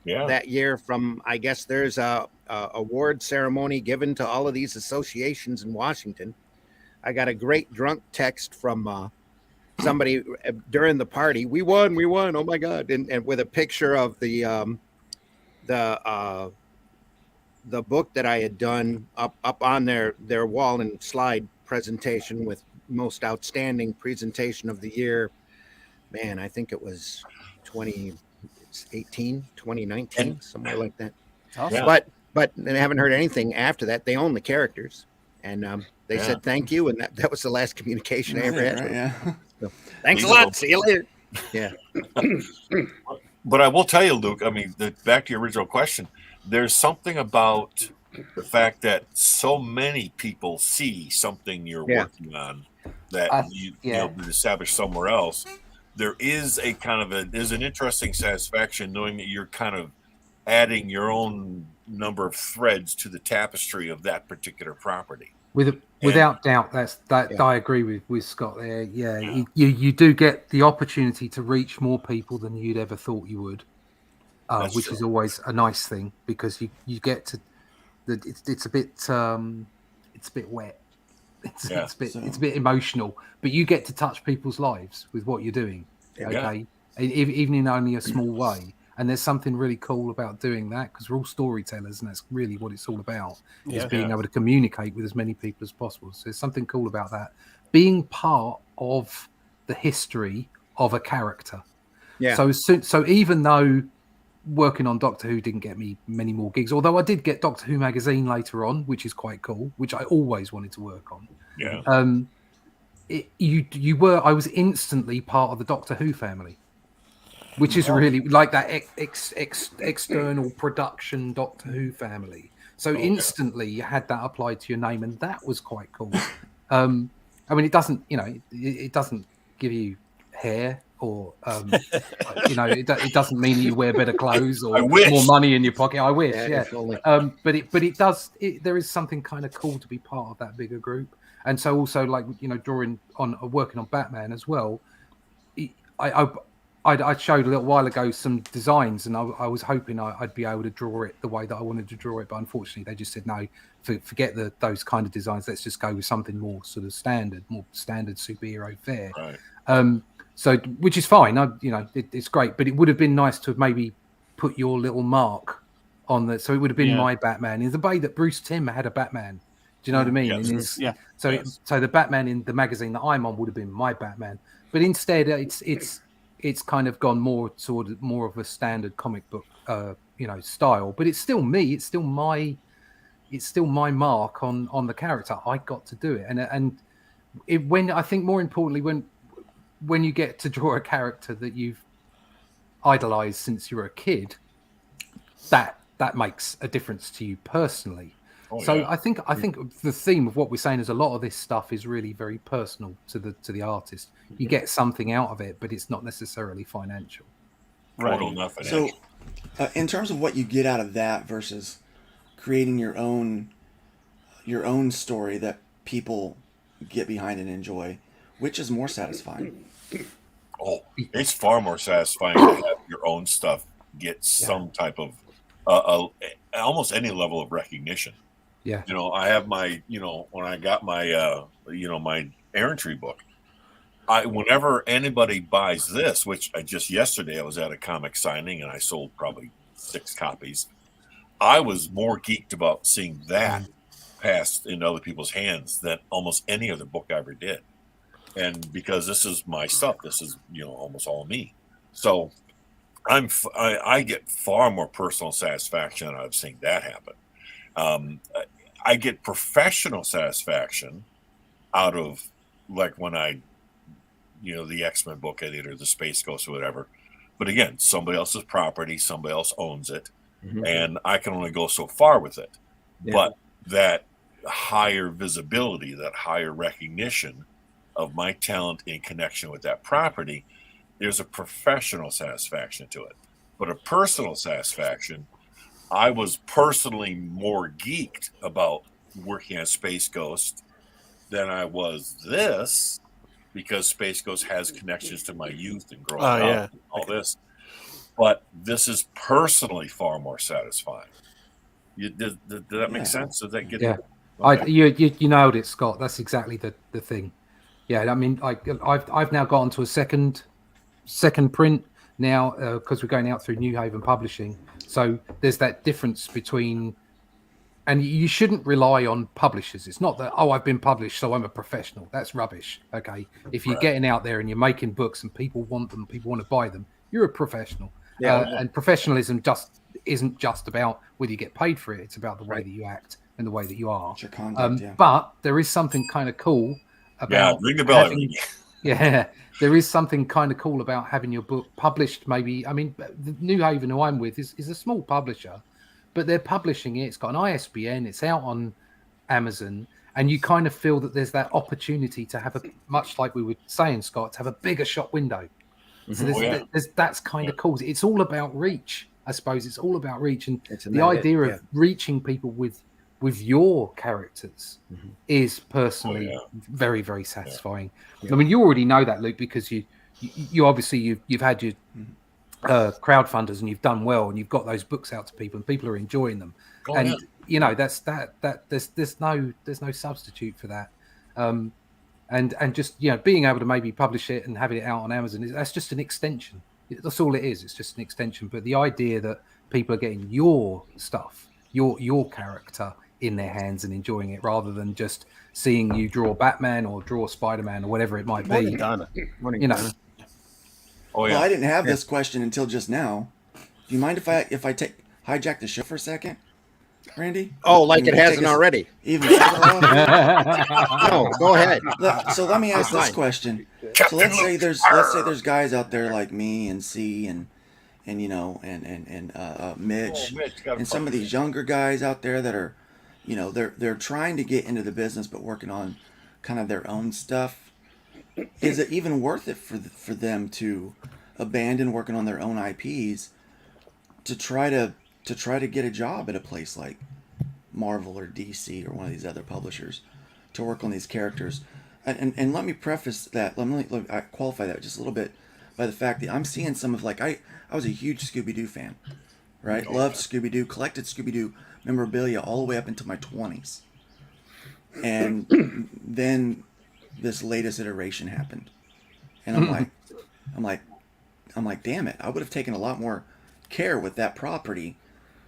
that year from, I guess there's a award ceremony given to all of these associations in Washington. I got a great drunk text from somebody during the party. We won. Oh my God. And with a picture of the book that I had done up on their wall and slide presentation with most outstanding presentation of the year. Man, I think it was 2018, 2019, somewhere like that. Awesome. But I haven't heard anything after that. They own the characters, and they said thank you, and that was the last communication I ever had. Right, So, thanks a lot. See you later. Yeah. But I will tell you, Luke, I mean, back to your original question, there's something about the fact that so many people see something you're working on that you'll be established somewhere else. There is a kind of there's an interesting satisfaction knowing that you're kind of adding your own number of threads to the tapestry of that particular property. Without doubt, I agree with Scott there. Yeah. You do get the opportunity to reach more people than you'd ever thought you would, which is always a nice thing, because you get to it's a bit wet. It's a bit emotional, but you get to touch people's lives with what you're doing. Okay, even in only a small way. And there's something really cool about doing that, because we're all storytellers, and that's really what it's all about, is being able to communicate with as many people as possible. So there's something cool about that. Being part of the history of a character. Yeah. So even though working on Doctor Who didn't get me many more gigs, although I did get Doctor Who magazine later on, which is quite cool, which I always wanted to work on. Yeah. I was instantly part of the Doctor Who family, which is really like that external production Doctor Who family. So instantly you had that applied to your name, and that was quite cool. I mean, it doesn't give you hair, or it doesn't mean you wear better clothes or more money in your pocket. I wish, but it does. There is something kind of cool to be part of that bigger group, and so also like working on Batman as well. I showed a little while ago some designs, and I was hoping I'd be able to draw it the way that I wanted to draw it, but unfortunately they just said no, forget those kind of designs. Let's just go with something more sort of more standard superhero fare. Right. So which is fine. It's great, but it would have been nice to have maybe put your little mark on the. So it would have been my Batman in the way that Bruce Timm had a Batman. Do you know what I mean? Yes. So the Batman in the magazine that I'm on would have been my Batman, but instead it's kind of gone more of a standard comic book, style. But it's still me. It's still my it's still my mark on the character. I got to do it, and when I think more importantly, when you get to draw a character that you've idolized since you were a kid, that makes a difference to you personally. I think the theme of what we're saying is a lot of this stuff is really very personal to the artist. You get something out of it, but it's not necessarily financial. Right. So, in terms of what you get out of that versus creating your own story that people get behind and enjoy, which is more satisfying? Oh, it's far more satisfying to have your own stuff get some type of almost any level of recognition. Yeah. I have my, when I got my, my errantry book, whenever anybody buys this, which yesterday I was at a comic signing and I sold probably 6 copies. I was more geeked about seeing that passed into other people's hands than almost any other book I ever did. And because this is my stuff, this is, almost all me. So I get far more personal satisfaction out of seeing that happen. I get professional satisfaction out of, like, when I, the X-Men book I did, or the Space Ghost or whatever. But again, somebody else's property, somebody else owns it, and I can only go so far with it. Yeah. But that higher visibility, that higher recognition of my talent in connection with that property, there's a professional satisfaction to it. But a personal satisfaction, I was personally more geeked about working on Space Ghost than I was this, because Space Ghost has connections to my youth and growing up and all this. But this is personally far more satisfying. Did that make sense? Does that get it? Okay. You nailed it, Scott. That's exactly the thing. Yeah, I mean, I've now got onto a second print now, because we're going out through New Haven Publishing. So there's that difference between, and you shouldn't rely on publishers. It's not that, I've been published, so I'm a professional. That's rubbish. Okay. If you're getting out there and you're making books and people want them, people want to buy them, you're a professional. And professionalism isn't just about whether you get paid for it. It's about the way that you act and the way that you are. It's your conduct, But there is something kind of cool about ring the bell. There is something kind of cool about having your book published. Maybe, I mean, the New Haven, who I'm with, is a small publisher, but they're publishing it. It's got an ISBN. It's out on Amazon, and you kind of feel that there's that opportunity to have much like we were saying, Scott, to have a bigger shop window. So that's kind of cool. It's all about reach, I suppose. It's all about reach, and the idea of reaching people with your characters is personally very, very satisfying. I mean, you already know that, Luke, because you obviously you've had your crowdfunders and you've done well, and you've got those books out to people, and people are enjoying them. That's there's no substitute for that. And just being able to maybe publish it and having it out on Amazon, that's just an extension. That's all it is. It's just an extension. But the idea that people are getting your stuff, your character in their hands and enjoying it, rather than just seeing you draw Batman or draw Spider-Man or whatever it might be. Well, I didn't have this question until just now. Do you mind if I hijack the show for a second, Randy? Oh, like it hasn't already. Even no, go ahead. So let me ask this question. So let's say there's guys out there like me and C and Mitch and some of these younger guys out there that are, they're trying to get into the business but working on kind of their own stuff. Is it even worth it for them to abandon working on their own IPs to try to get a job at a place like Marvel or DC or one of these other publishers to work on these characters? And let me preface that, let me qualify that just a little bit by the fact that I'm seeing some of, like, I was a huge Scooby-Doo fan, right? Loved Scooby-Doo, collected Scooby-Doo memorabilia all the way up into my 20s. And then this latest iteration happened. And I'm like, damn it, I would have taken a lot more care with that property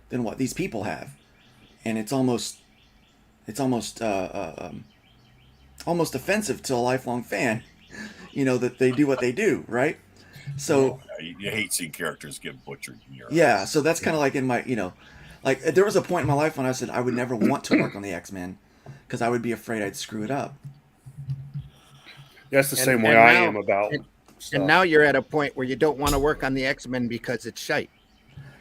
than what these people have. And it's almost offensive to a lifelong fan, that they do what they do, right? So you hate seeing characters get butchered. So that's kind of like in my, Like there was a point in my life when I said I would never want to work on the X-Men because I would be afraid I'd screw it up. That's the And- same way and I now- am about stuff. And now you're at a point where you don't want to work on the X-Men because it's shite.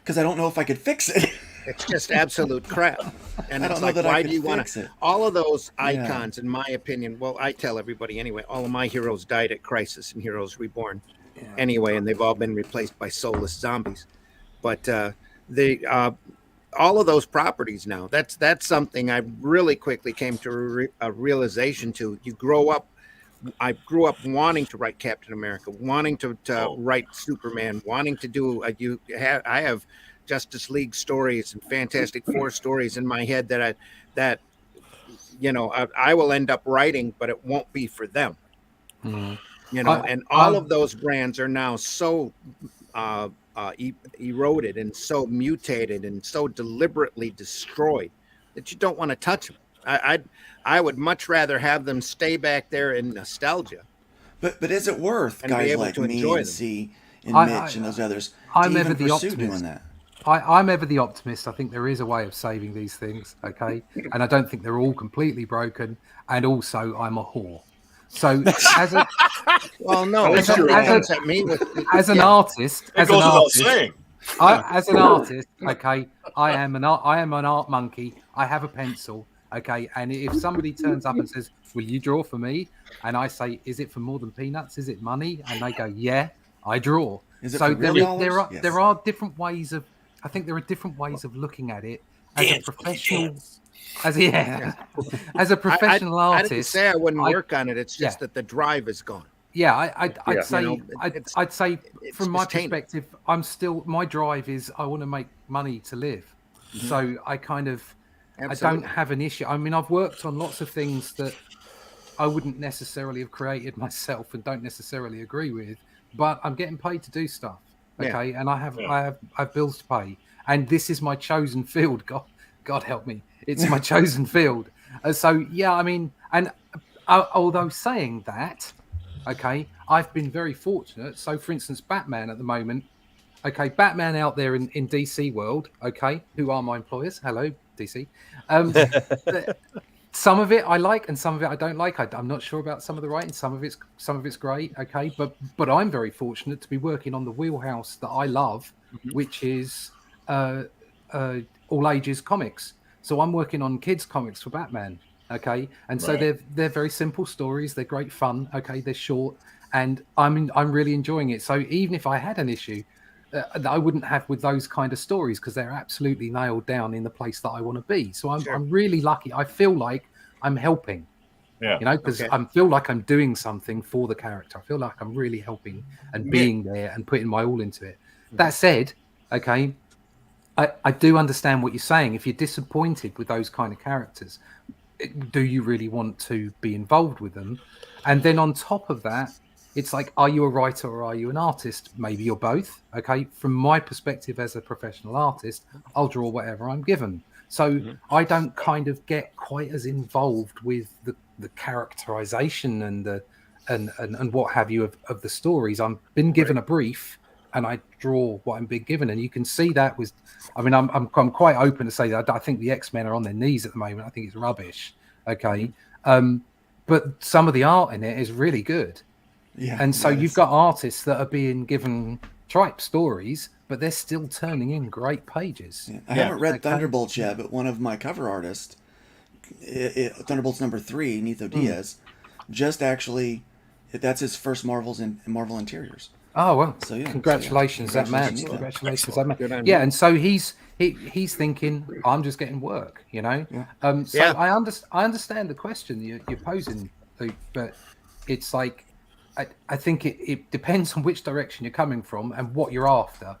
Because I don't know if I could fix it. It's just absolute crap. And I it's don't know like, that I why could do you want fix to? it. All of those Yeah. icons, in my opinion, well, I tell everybody anyway, all of my heroes died at Crisis and Heroes Reborn anyway, and they've all been replaced by soulless zombies. But all of those properties now, that's something I really quickly came to a realization to. You grow up. I grew up wanting to write Captain America, wanting to write Superman, wanting to do. I have Justice League stories and Fantastic Four stories in my head that I will end up writing, but it won't be for them. Mm. And all of those brands are now so eroded and so mutated and so deliberately destroyed that you don't want to touch them. I would much rather have them stay back there in nostalgia. But is it worth And be guys able like to me enjoy and them. C and I- Mitch and those others to I'm even ever the pursue optimist. doing that? I'm ever the optimist. I think there is a way of saving these things, okay? And I don't think they're all completely broken. And also, I'm a whore. So as a Well, no, At if least you're somebody wrong. comes at me with as an yeah. artist, It as goes an without artist, saying. as an artist, okay, I am an art monkey. I have a pencil, okay, and if somebody turns up and says, "Will you draw for me?" and I say, "Is it for more than peanuts? Is it money?" and they go, "Yeah, I draw." Is it So for real dollars? Yes. there are different ways of. I think there are different ways of looking at it as Dance, a monkey, professional. dance. As a professional I didn't artist, say I wouldn't I- work on it. It's just that the drive is gone. yeah, I'd Yeah. say, it's- I'd say, it's from my just tainted. perspective, my drive is I want to make money to live. So I kind of, I Absolutely. don't have an issue. I mean, I've worked on lots of things that I wouldn't necessarily have created myself and don't necessarily agree with, but I'm getting paid to do stuff. Yeah. Okay, and I have bills to pay, and this is my chosen field. God help me, it's my chosen field. So yeah, I mean, and although saying that, okay, I've been very fortunate. So, for instance, Batman at the moment. Okay, Batman out there in DC world. Okay, who are my employers? Hello, DC. Some of it I like, and some of it I don't like. I'm not sure about some of the writing. Some of it's great. Okay, but I'm very fortunate to be working on the wheelhouse that I love, which is all ages comics. So I'm working on kids comics for Batman. Okay, and so Right. they're very simple stories. They're great fun. Okay, they're short, and I'm really enjoying it. So even if I had an issue that I wouldn't have with those kind of stories, because they're absolutely nailed down in the place that I want to be. So I'm really lucky. I feel like I'm helping. Yeah. You know, because Okay. I feel like I'm doing something for the character. I feel like I'm really helping and being there and putting my all into it. That said, okay, I do understand what you're saying. If you're disappointed with those kind of characters, do you really want to be involved with them? And then on top of that, it's like, are you a writer or are you an artist? Maybe you're both. Okay. From my perspective as a professional artist, I'll draw whatever I'm given. So I don't kind of get quite as involved with the characterization and the and what have you of the stories. I'm been given a brief and I draw what I'm being given. And you can see that was, I mean, I'm quite open to say that I think the X-Men are on their knees at the moment. I think it's rubbish. Okay. But some of the art in it is really good. Yeah. And so yes. you've got artists that are being given tripe stories, but they're still turning in great pages. Yeah. I haven't read Okay. Thunderbolts yet, but one of my cover artists, Thunderbolts #3, Nitho Diaz, just actually, that's his first Marvel Interiors. Oh well, So, yeah. congratulations, that man! Congratulations to him. Congratulations, that man! Good on Yeah, you. and so he's thinking, I'm just getting work, you know. Yeah. So Yeah. I understand the question you're posing, Luke, but it's like I think it depends on which direction you're coming from and what you're after.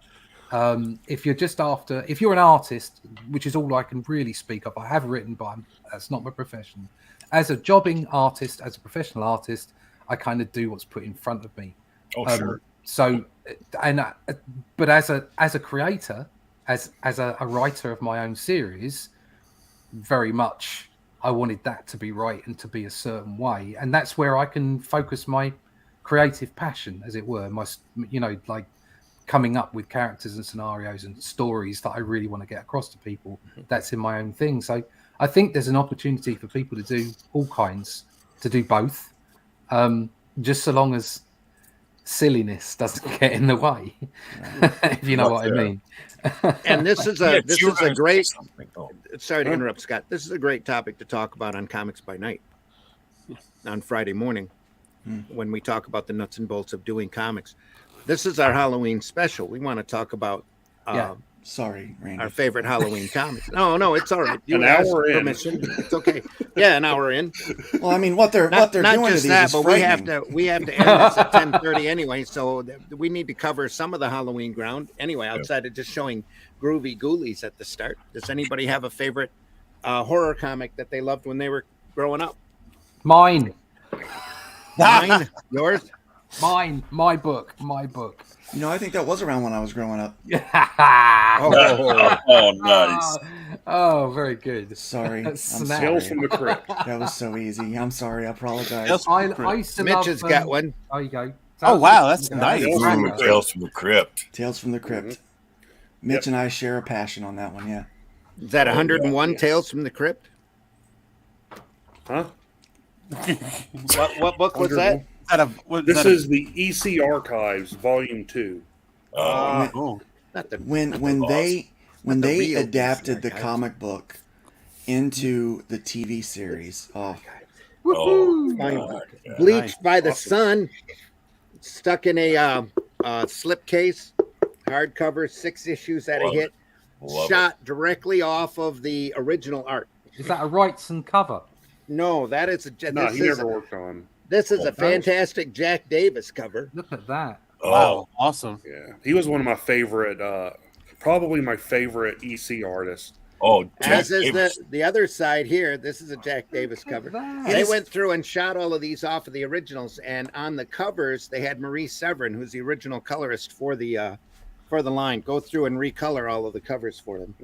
If you're an artist, which is all I can really speak of, I have written, but that's not my profession. As a jobbing artist, as a professional artist, I kind of do what's put in front of me. Oh, sure. So, but as a creator, as a writer of my own series, very much I wanted that to be right and to be a certain way, and that's where I can focus my creative passion, as it were, my, you know, like coming up with characters and scenarios and stories that I really want to get across to people. That's in my own thing. So I think there's an opportunity for people to do all kinds, to do both, just so long as silliness doesn't get in the way, if you know what I mean. And this is a great. Oh. Sorry to interrupt, Scott. This is a great topic to talk about on Comics by Night on Friday morning when we talk about the nuts and bolts of doing comics. This is our Halloween special. We want to talk about Sorry, Randy. our favorite Halloween comics. No, it's all right. You An asked hour in. permission. It's okay. Yeah, an hour in. Well, I mean, what they're Not doing to just these that, is but frightening. we have to end this at 10:30 anyway. So we need to cover some of the Halloween ground anyway. Outside of just showing groovy ghoulies at the start. Does anybody have a favorite horror comic that they loved when they were growing up? Mine. Mine, yours. Mine. My book. You know, I think that was around when I was growing up. Oh, nice. Oh, very good. Sorry. I'm Snap. Tales sorry. from the Crypt. That was so easy. I'm sorry. I apologize. Tales I from the Crypt. used to Mitch love, has got one. There you go. Oh, wow, that's nice. Tales from the Ooh, Tales from the Crypt. Tales from the Crypt. Mitch and I share a passion on that one, yeah. Is that 101 yeah. Tales from the Crypt? Huh? What book was that? This is the EC Archives, Volume 2. Not the When they the real adapted the Archives. comic book into the TV series, Oh, Fine. God, yeah. Bleached by the sun, stuck in a slipcase, hardcover, 6 issues at a Love hit, Love shot directly off of the original art. Is that a Wrightson cover? No, that is No, this he is never worked on. this is Oh, a nice. fantastic Jack Davis cover. Look at that. Wow, awesome. Yeah, he was one of my favorite, probably my favorite EC artist. Oh, Jack As is Davis. the other side here. This is a Jack Davis Look at cover. that. They went through and shot all of these off of the originals, and on the covers they had Marie Severin, who's the original colorist for the line, go through and recolor all of the covers for them.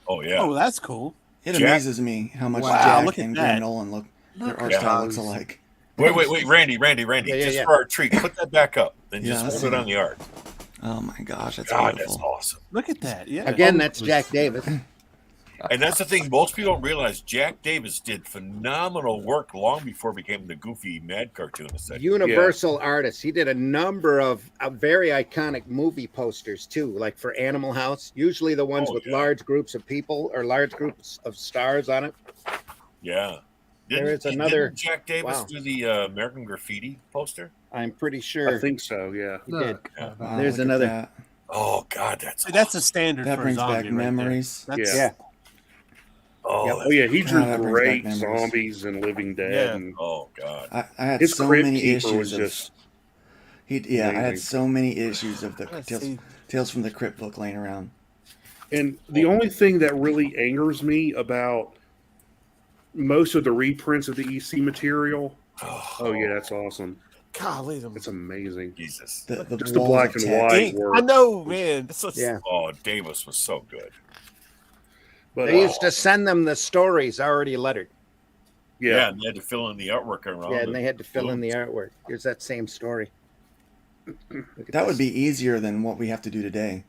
Oh, yeah. Oh, that's cool. it Jack- amazes me how much Wow, Jack look at and that. Graham Nolan look. Their art Yeah. style looks alike. Wait, Randy. Yeah, Just yeah. for our treat, put that back up. Then Yeah, just let's hold it see. on the art. Oh my gosh, that's God, beautiful. that's awesome. Look at that. Yeah. Again, that's Jack Davis. And that's the thing, most people don't realize Jack Davis did phenomenal work long before he became the goofy mad cartoonist. that- Universal artist. He did a number of very iconic movie posters too, like for Animal House. Usually the ones Oh, with yeah. large groups of people or large groups of stars on it. Yeah. There is another- Didn't Jack Davis wow. do the American Graffiti poster? I'm pretty sure. I think so. Yeah. he did. Look at that. There's look at another- that. Oh, God, that's That's a standard That for brings zombie back right there. memories. That's, Yeah. Oh, Yep. Oh yeah, he drew God, that brings great back memories. zombies and Living Dead. Yeah. And oh, God. I had his so Crypt many Keeper issues was of just I had amazing. so many issues of the Let's Tales, see. Tales from the Crypt book laying around. And the only thing that really angers me about most of the reprints of the EC material, oh yeah, that's awesome. golly, them. It's amazing. Jesus. The Just the walls black of and text. white Ink. work. I know, man. That's what's, Yeah. Oh, Davis was so good. But They used to send them the stories already lettered. Yeah, yeah, and they had to fill in the artwork around Yeah, it. and they had to fill in the artwork. Here's that same story. Look at That would this. be easier than what we have to do today.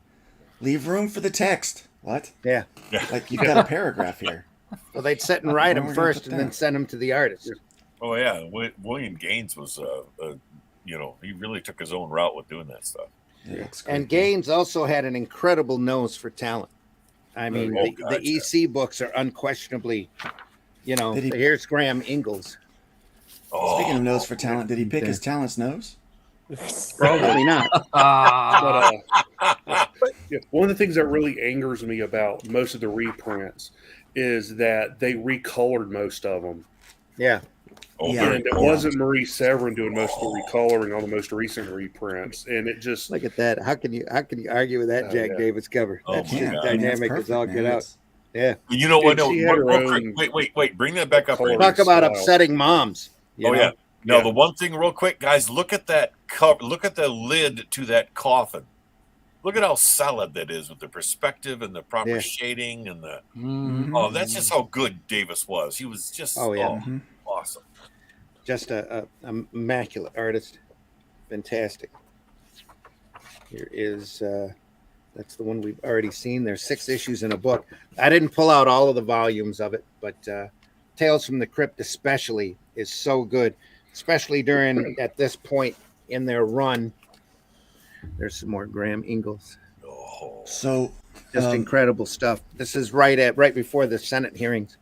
Leave room for the text. What? Yeah. Like you've got a paragraph here. Well, they'd sit and write Where them we're gonna first put and then that? send them to the artist. Oh, yeah. William Gaines was, he really took his own route with doing that stuff. It looks And great. Gaines also had an incredible nose for talent. I mean, Oh, the gotcha. EC books are unquestionably, Did he- here's Graham Ingalls. Oh, Speaking of nose for talent, did he pick his talent's nose? Probably not. Ah, but yeah, one of the things that really angers me about most of the reprints is that they recolored most of them. Yeah. oh, Yeah. very And it cool. wasn't Marie Severin doing most of the recoloring on the most recent reprints, and it just Look at that. How can you argue with that Oh, Jack yeah. Davis cover? Oh, That's my just God. I mean, that's dynamic as all perfect, get man. out. It's- Yeah. You know what? Dude, No, she had her real quick. own Wait. Bring that back up. color. Randy. Talk about style. upsetting moms. you know? Yeah. No, Yeah. the one thing, real quick, guys, look at that cover. Look at the lid to that coffin. Look at how solid that is with the perspective and the proper Yeah. shading and the. mm. Oh, that's just how good Davis was. He was just Oh, yeah. Mhm. awesome. Just a immaculate artist. Fantastic. Here is that's the one we've already seen. There's 6 issues in a book. I didn't pull out all of the volumes of it, but Tales from the Crypt especially is so good, especially during at this point in their run. There's some more Graham Ingalls. So Just incredible stuff. This is right before the Senate hearings.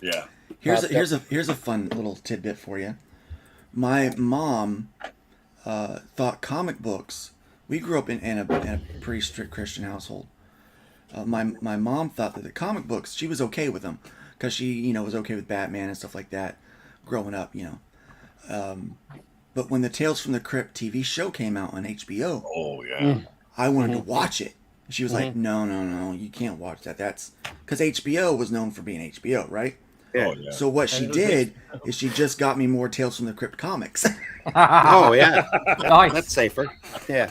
Yeah. here's a fun little tidbit for you. My mom thought comic books. We grew up in a pretty strict Christian household. My mom thought that the comic books, she was okay with them because she was okay with Batman and stuff like that growing up. But when the Tales from the Crypt TV show came out on HBO, I wanted to watch it. She was like, no, you can't watch that. That's because HBO was known for being HBO, right? Yeah. So what she did is she just got me more Tales from the Crypt comics. Oh yeah, Nice. that's safer. Yeah.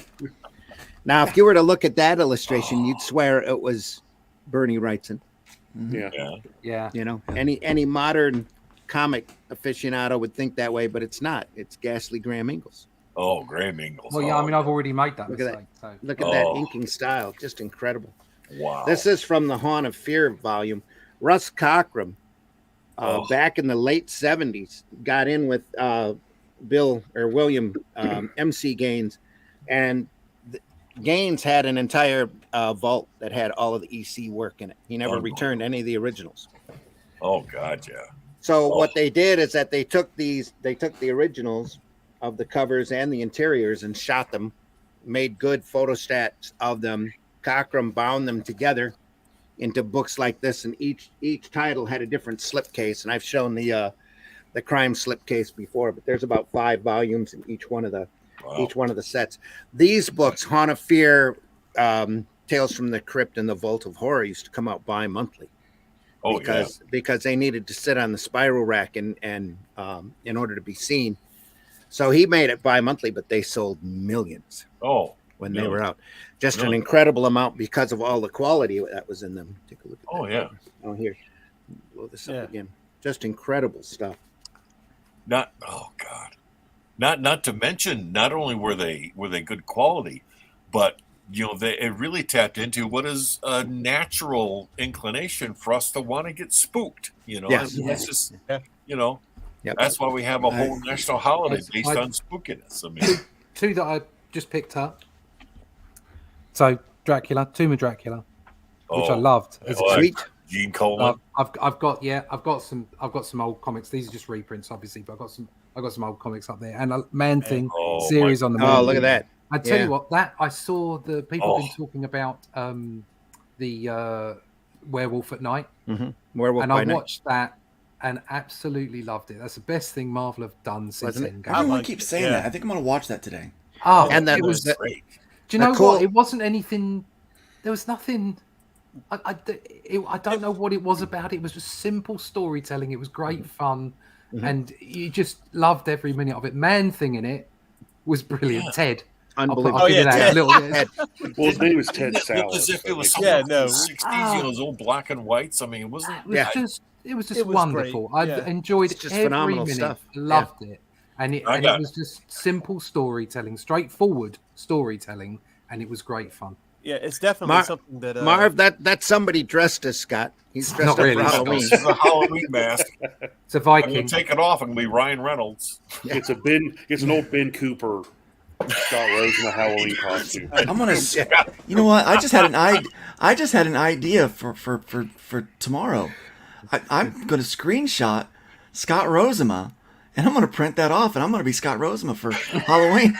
Now, if you were to look at that illustration, you'd swear it was Bernie Wrightson. Yeah. Yeah. Any modern comic aficionado would think that way, but it's not. It's Ghastly Graham Ingalls. Oh, Graham Ingalls. Well, yeah. I mean, I've already made that Look at mistake. So. Look at that inking style, just incredible. Wow. This is from the Haunt of Fear volume. Russ Cockrum, back in the late 70s, got in with William MC Gaines, and Gaines had an entire vault that had all of the EC work in it. He never returned any of the originals. Oh God, yeah. So what they did is that they took the originals of the covers and the interiors and shot them, made good photostats of them. Cockrum bound them together into books like this, and each title had a different slipcase. And I've shown the crime slipcase before, but there's about 5 volumes in each one of the sets. These books, Haunt of Fear, Tales from the Crypt, and the Vault of Horror, used to come out bi-monthly. Because they needed to sit on the spiral rack and in order to be seen. So he made it bi-monthly, but they sold millions. When they were out. Just an incredible amount because of all the quality that was in them. Take a look at that. Oh, here. Blow this up again. Just incredible stuff. Not to mention, not only were they good quality, but it really tapped into what is a natural inclination for us to want to get spooked. It's just that's why we have a whole national holiday based on spookiness. I mean, 2 that I just picked up. So Dracula, Tomb of Dracula, which I loved. Sweet. Gene Colan. I've got some old comics. These are just reprints, obviously, but I've got some old comics up there, and a Man Thing series on the. Oh, look at that! I tell you what, that I saw the people been talking about the Werewolf at Night, Werewolf and by I Night. watched that and absolutely loved it. That's the best thing Marvel have done since then. Everyone keeps saying that. I think I'm going to watch that today. Oh, and that it was great. Do you know what? It wasn't anything. There was nothing. I don't know what it was about. It was just simple storytelling. It was great fun, and you just loved every minute of it. Man Thing in it was brilliant. Yeah. Ted. Unbelievable. I'll give you that. Ted. A little bit. Well, his name was Ted It Salad. looked as if it was so something no. from the 60s, those old black and whites. I mean, it wasn't. It was just It was wonderful. great. I enjoyed It's just every phenomenal minute. stuff. Loved it, and it was just simple storytelling, straightforward storytelling, and it was great fun. Yeah, it's definitely something that Marv, that's somebody dressed as Scott. He's dressed Not up really. for Halloween. This is a Halloween mask. It's a I'm going Viking. to take it off and be Ryan Reynolds. It's an old Ben Cooper Scott Rose in a Halloween costume. I'm gonna. You know what? I just had an idea for tomorrow. I'm gonna screenshot Scott Rosema, and I'm gonna print that off, and I'm gonna be Scott Rosema for Halloween.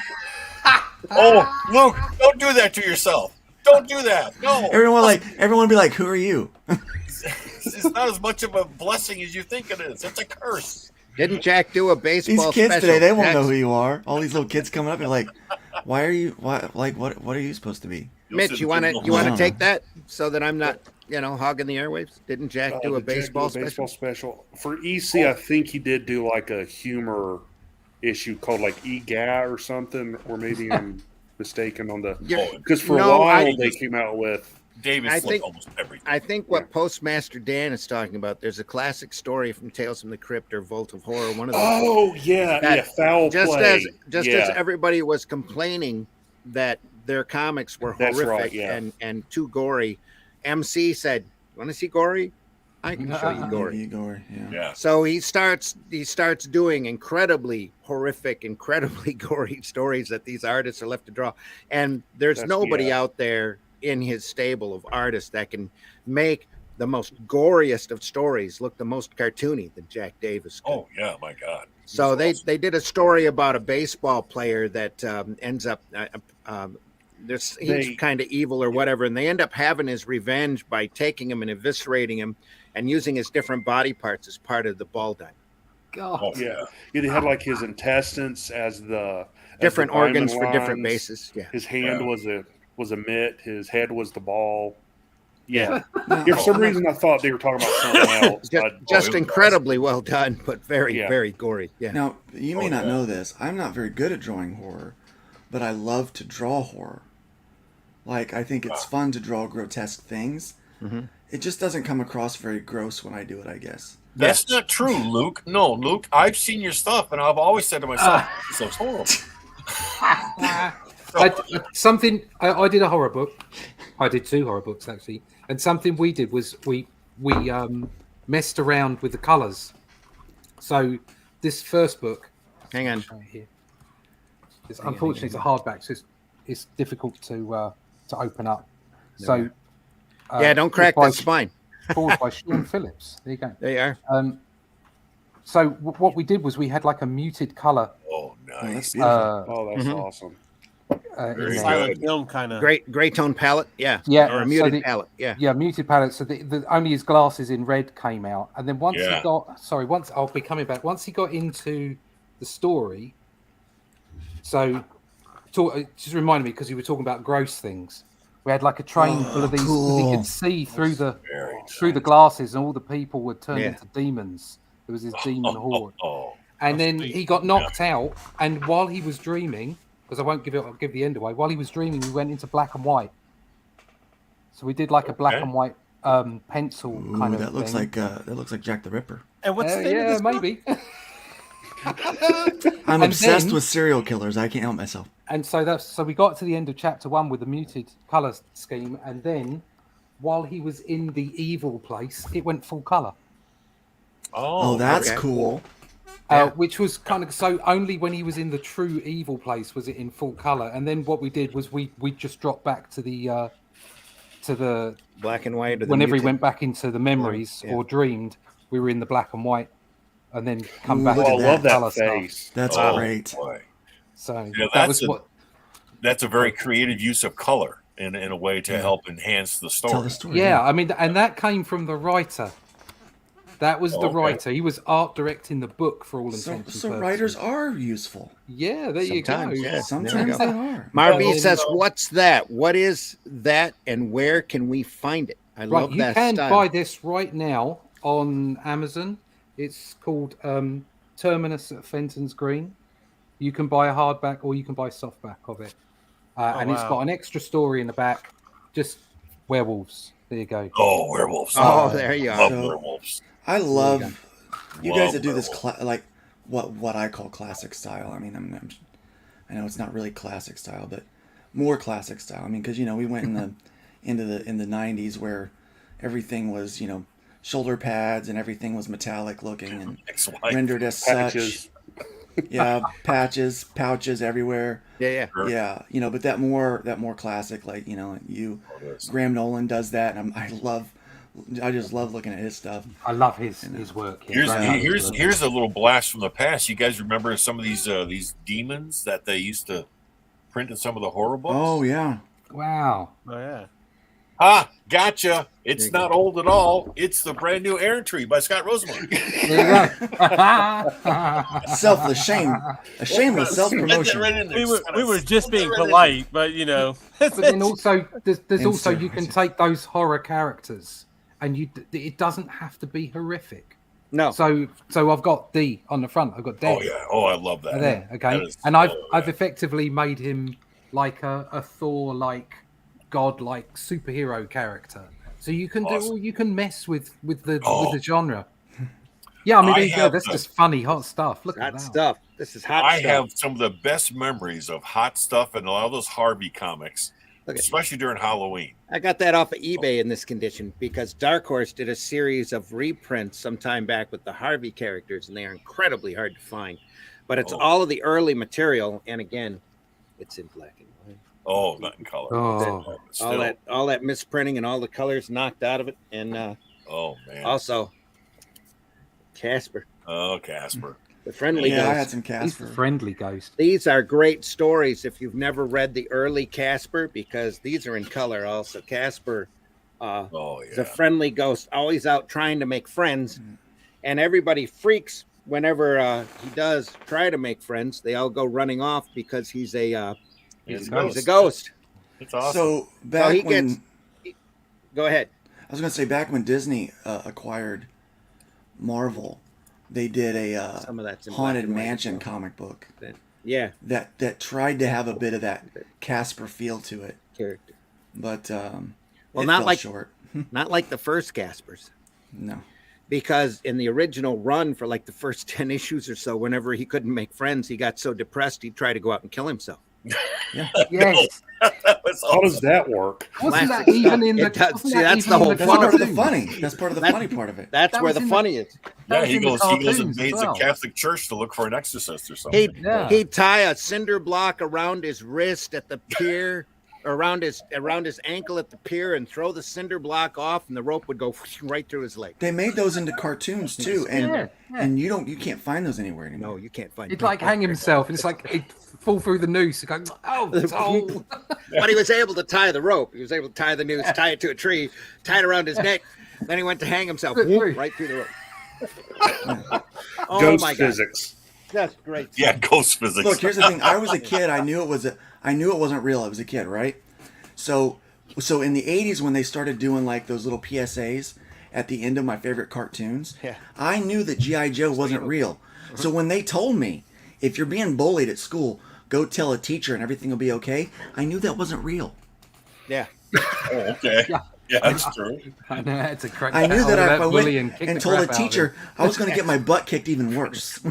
Oh, Luke! Don't do that to yourself. Don't do that. No. Everyone be like, "Who are you?" It's not as much of a blessing as you think it is. It's a curse. Didn't Jack do a baseball These kids special? today, they won't know who you are. All these little kids coming up and like, "Why are you? What are you supposed to be?" Mitch, you want to take that so that I'm not, hogging the airwaves? Didn't Jack do a baseball special? For EC, I think he did do like a humor issue called like EGA or something, or maybe I'm mistaken on the because for a while they came out with. David flipped almost everything. I think what Postmaster Dan is talking about, there's a classic story from Tales from the Crypt or Vault of Horror, one of those. Oh, yeah, foul just play. As everybody was complaining that their comics were That's horrific right, yeah. and too gory. MC said, "You want to see gory? I can show you gory." Igor, yeah. Yeah. So he starts doing incredibly horrific, incredibly gory stories that these artists are left to draw. And there's nobody out there in his stable of artists that can make the most goriest of stories look the most cartoony than Jack Davis could. Oh yeah, my God. So He's they did a story about a baseball player that ends up he's kind of evil or whatever, and they end up having his revenge by taking him and eviscerating him and using his different body parts as part of the ball diamond. God. Oh, Yeah, he had like his intestines as the Different as the organs diamond for different lines. bases. Yeah. His hand was a mitt. His head was the ball. Yeah. Now, For some reason, I thought they were talking about something else. Just incredibly well done, but very, Yeah. very gory. Yeah. now, you may Oh, not yeah. know this. I'm not very good at drawing horror, but I love to draw horror. Like, I think it's fun to draw grotesque things. Mm-hmm. It just doesn't come across very gross when I do it, I guess. That's not true, Luke. No, Luke, I've seen your stuff, and I've always said to myself, "This looks horrible." I did a horror book. I did 2 horror books actually, and something we did was we messed around with the colors. So this first book, Hang on. right here, unfortunately it's a hardback, so it's difficult to open up. So Yeah, don't crack by- that spine. forward by Sean Phillips. There you go. There you are. So what we did was we had like a muted color Oh, Oh, that's nice. beautiful. Oh, that's awesome. in Very there. Silent film kind of. Gray tone palette. Yeah. Yeah, Or a so muted the- palette. Yeah. Yeah, muted palette. So the only his glasses in red came out, and then once Yeah. he got I'll be coming back. Once he got into the story, so it just reminded me because you were talking about gross things. We had like a train full of these. cool. He could see through the Very glasses, and all the people were turned Yeah. into demons. There was this demon horde, Oh, and then he got knocked out. And while he was dreaming, because I won't give the end away. While he was dreaming, we went into black and white. So we did like a black Okay. and white pencil Ooh, kind of that looks thing. like Jack the Ripper. And what's the name of Yeah, this book? maybe. I'm And obsessed then- with serial killers. I can't help myself. And so we got to the end of chapter 1 with the muted color scheme, and then while he was in the evil place, it went full color, Oh, that's okay. cool. which was kind of so. Only when he was in the true evil place was it in full color. And then what we did was we just dropped back to the Black and white. Or the whenever he muted. went back into the memories Yeah. or dreamed, we were in the black and white, and then come Ooh, back. look to at Oh, I the love that colour stuff. face. That's Oh, great. boy. So Yeah, that was that's a very creative use of color in a way to help enhance the story. Tell the story. Yeah, I mean, and that came from the writer. That was the Okay. writer. He was art directing the book for all So, intents and so purposes. writers are useful. Yeah, there you go. Sometimes, yeah. Sometimes they are. Marby Yeah. says, "What's that? What is that? And where can we find it?" I Right, love you that can style. buy this right now on Amazon. It's called Terminus at Fenton's Green. You can buy a hardback or you can buy a softback of it. And it's wow. got an extra story in the back, just werewolves. There you go. Oh, werewolves. Oh, there you Love are. So- werewolves. I love you Love guys that do this werewolves. like what I call classic style. I mean, I know it's not really classic style, but more classic style. I mean, because we went in the '90s where everything was shoulder pads and everything was metallic looking and Ex-wife. rendered as Patches. such. Yeah, patches, pouches everywhere. Yeah, Sure. Yeah, but that more classic, like Graham Nolan does that, and I just love looking at his stuff. I love his work. Yeah. Here's a little blast from the past. You guys remember some of these demons that they used to print in some of the horror books? Oh yeah, Wow. Oh yeah. Ah, gotcha. It's There you not old at all. It's the brand new Errantry by Scott Rosenberg. There you go. selfless shame, a shameless self Right promotion. in there. We were just being polite, but But then also, there's also Insert. you can take those horror characters, and it doesn't have to be horrific. no. So I've got D on the front. I've got Dead Oh yeah. Oh, I love that. there. Okay, That is- and I've oh, yeah. effectively made him like a Thor like god-like superhero character. So you can Awesome. you can mess with the Oh. genre. Yeah, I mean, I there you go. have That's the- just funny, hot stuff. Look at Hot that. stuff. This is hot I stuff. have some of the best memories of hot stuff and a lot of those Harvey comics, Look at- especially during Halloween. I got that off of eBay in this condition because Dark Horse did a series of reprints some time back with the Harvey characters, and they are incredibly hard to find. But it's Oh. all of the early material, and again, it's in black and white. Oh, not in color. Oh. But still, All that misprinting and all the colors knocked out of it, and oh man. also Casper, Oh, Casper. the friendly Yeah, I had ghost. some He's the Casper. friendly ghost. These are great stories if you've never read the early Casper, because these are in color also. Casper Oh is a yeah. friendly ghost, always out trying to make friends, and everybody freaks whenever he does try to make friends. They all go running off because he's a He's ghost. It's awesome. So back he when gets- Go ahead. I was going to say, back when Disney acquired Marvel, they did a Some of that's in Haunted black and white as Mansion well. comic book Yeah, that tried to have a bit of that Casper feel to it, character. but Well, it not fell like- short. Not like the first Caspers. No. Because in the original run for like the first 10 issues or so, whenever he couldn't make friends, he got so depressed he'd try to go out and kill himself. Yes. That was How does awesome. that work? Wasn't that Classic even stuff. in the? It does. wasn't See, that that's even the in whole That's part of the cartoons? funny. That's part of the That- funny part of it. That's That where was the in the- funny is. That Yeah, was he in the goes and cartoons as invades well. a Catholic church to look for an exorcist or something. Yeah. He'd tie a cinder block around his wrist at the pier, around his ankle at the pier, and throw the cinder block off, and the rope would go right through his leg. They made those into cartoons too, and Yeah, yeah. and you can't find those anywhere anymore. No, you can't find. He'd like hang himself, and it's like he'd fall through the noose and go, oh. But he was able to tie the rope. He was able to tie the noose, tie it to a tree, tie it around his neck. Then he went to hang himself, Good whoop, grief. right through the rope. Oh Ghost my God, physics. that's great. Yeah, ghost physics. Look, here's the thing. I was a kid. I knew it wasn't real. I was a kid, right? So in the 80s when they started doing like those little PSAs at the end of my favorite cartoons, Yeah. I knew that G.I. Joe wasn't real. So when they told me, if you're being bullied at school, go tell a teacher and everything will be okay, I knew that wasn't real. Yeah. Oh, okay. Yeah. Yeah, that's true. I know how to crack I knew out that of if I went bully and kick and the told a crap out of him. teacher, I was going to get my butt kicked even worse.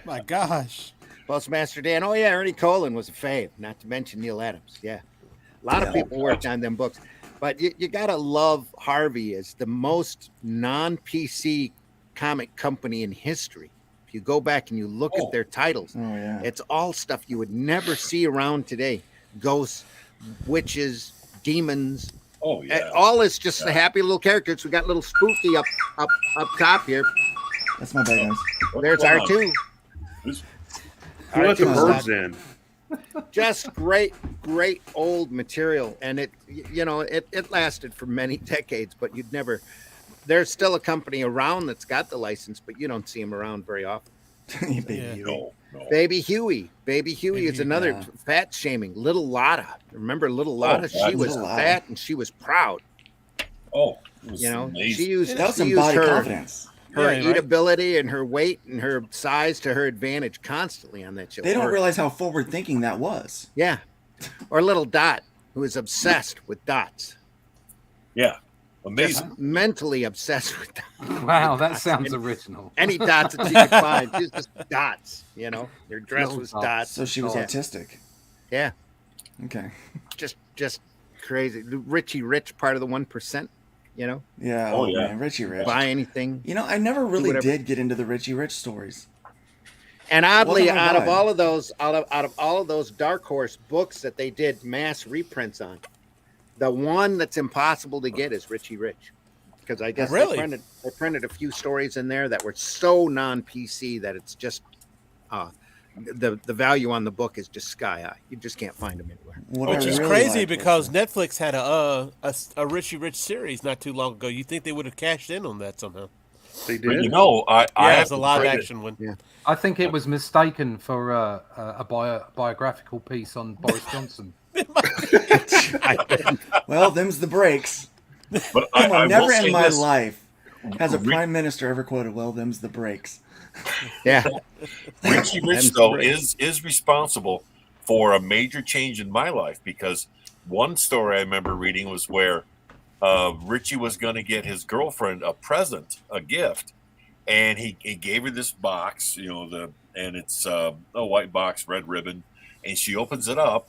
My gosh. Postmaster Dan. Oh yeah, Ernie Colin was a fave. Not to mention Neil Adams. Yeah, a lot of people worked on them books, but you gotta love Harvey as the most non-PC comic company in history. If you go back and you look at their titles, Oh yeah. it's all stuff you would never see around today. Ghosts, witches, demons. Oh yeah. All is just the happy little characters. We got little spooky up top here. That's my bad, guys. What's There's going on? R2. Who let the R2 birds stuff. in? Just great old material, and it lasted for many decades, but you'd never. There's still a company around that's got the license, but you don't see them around very often. Baby Yeah. Huey. No. Baby Huey is Huey, another yeah. fat shaming. Little Lotta, remember Little Lotta? God, She was Little Lotta. fat and she was proud. Oh, it was You know, amazing. she used That was she some used body her confidence. Yeah, right. eatability and her weight and her size to her advantage constantly on that show. They don't Or- realize how forward thinking that was. Yeah, or Little Dot, who is obsessed with dots. Yeah, Just amazing. mentally obsessed with dots. Wow, that sounds original. Any dots that she could find. She's just dots, Their dress Little was dots. dots. So she was Yeah. autistic. Yeah, Okay. just crazy. The Richie Rich part of the 1%, Yeah. Oh, Oh, yeah. man, Richie Rich. buy anything. I never really whatever. did get into the Richie Rich stories. And oddly, Wasn't my out of vibe. all of those Dark Horse books that they did mass reprints on, the one that's impossible to get is Richie Rich, because I guess Really? they printed a few stories in there that were so non-PC that it's just the value on the book is just sky high. You just can't find them anywhere. What Which I is really crazy liked because was, Netflix had a Richie Rich series not too long ago. You think they would have cashed in on that somehow? They But did. I Yeah, have it's a to live credit- action one. Yeah. I think it was mistaken for a biographical piece on Boris Johnson. well, them's the breaks. But Come I on, never will say in my this. life has a Ri- prime minister ever quoted, well, them's the breaks. Yeah, Richie Rich Them's though the breaks. is responsible for a major change in my life because one story I remember reading was where Richie was going to get his girlfriend a present, a gift, and he gave her this box, and it's a white box, red ribbon, and she opens it up,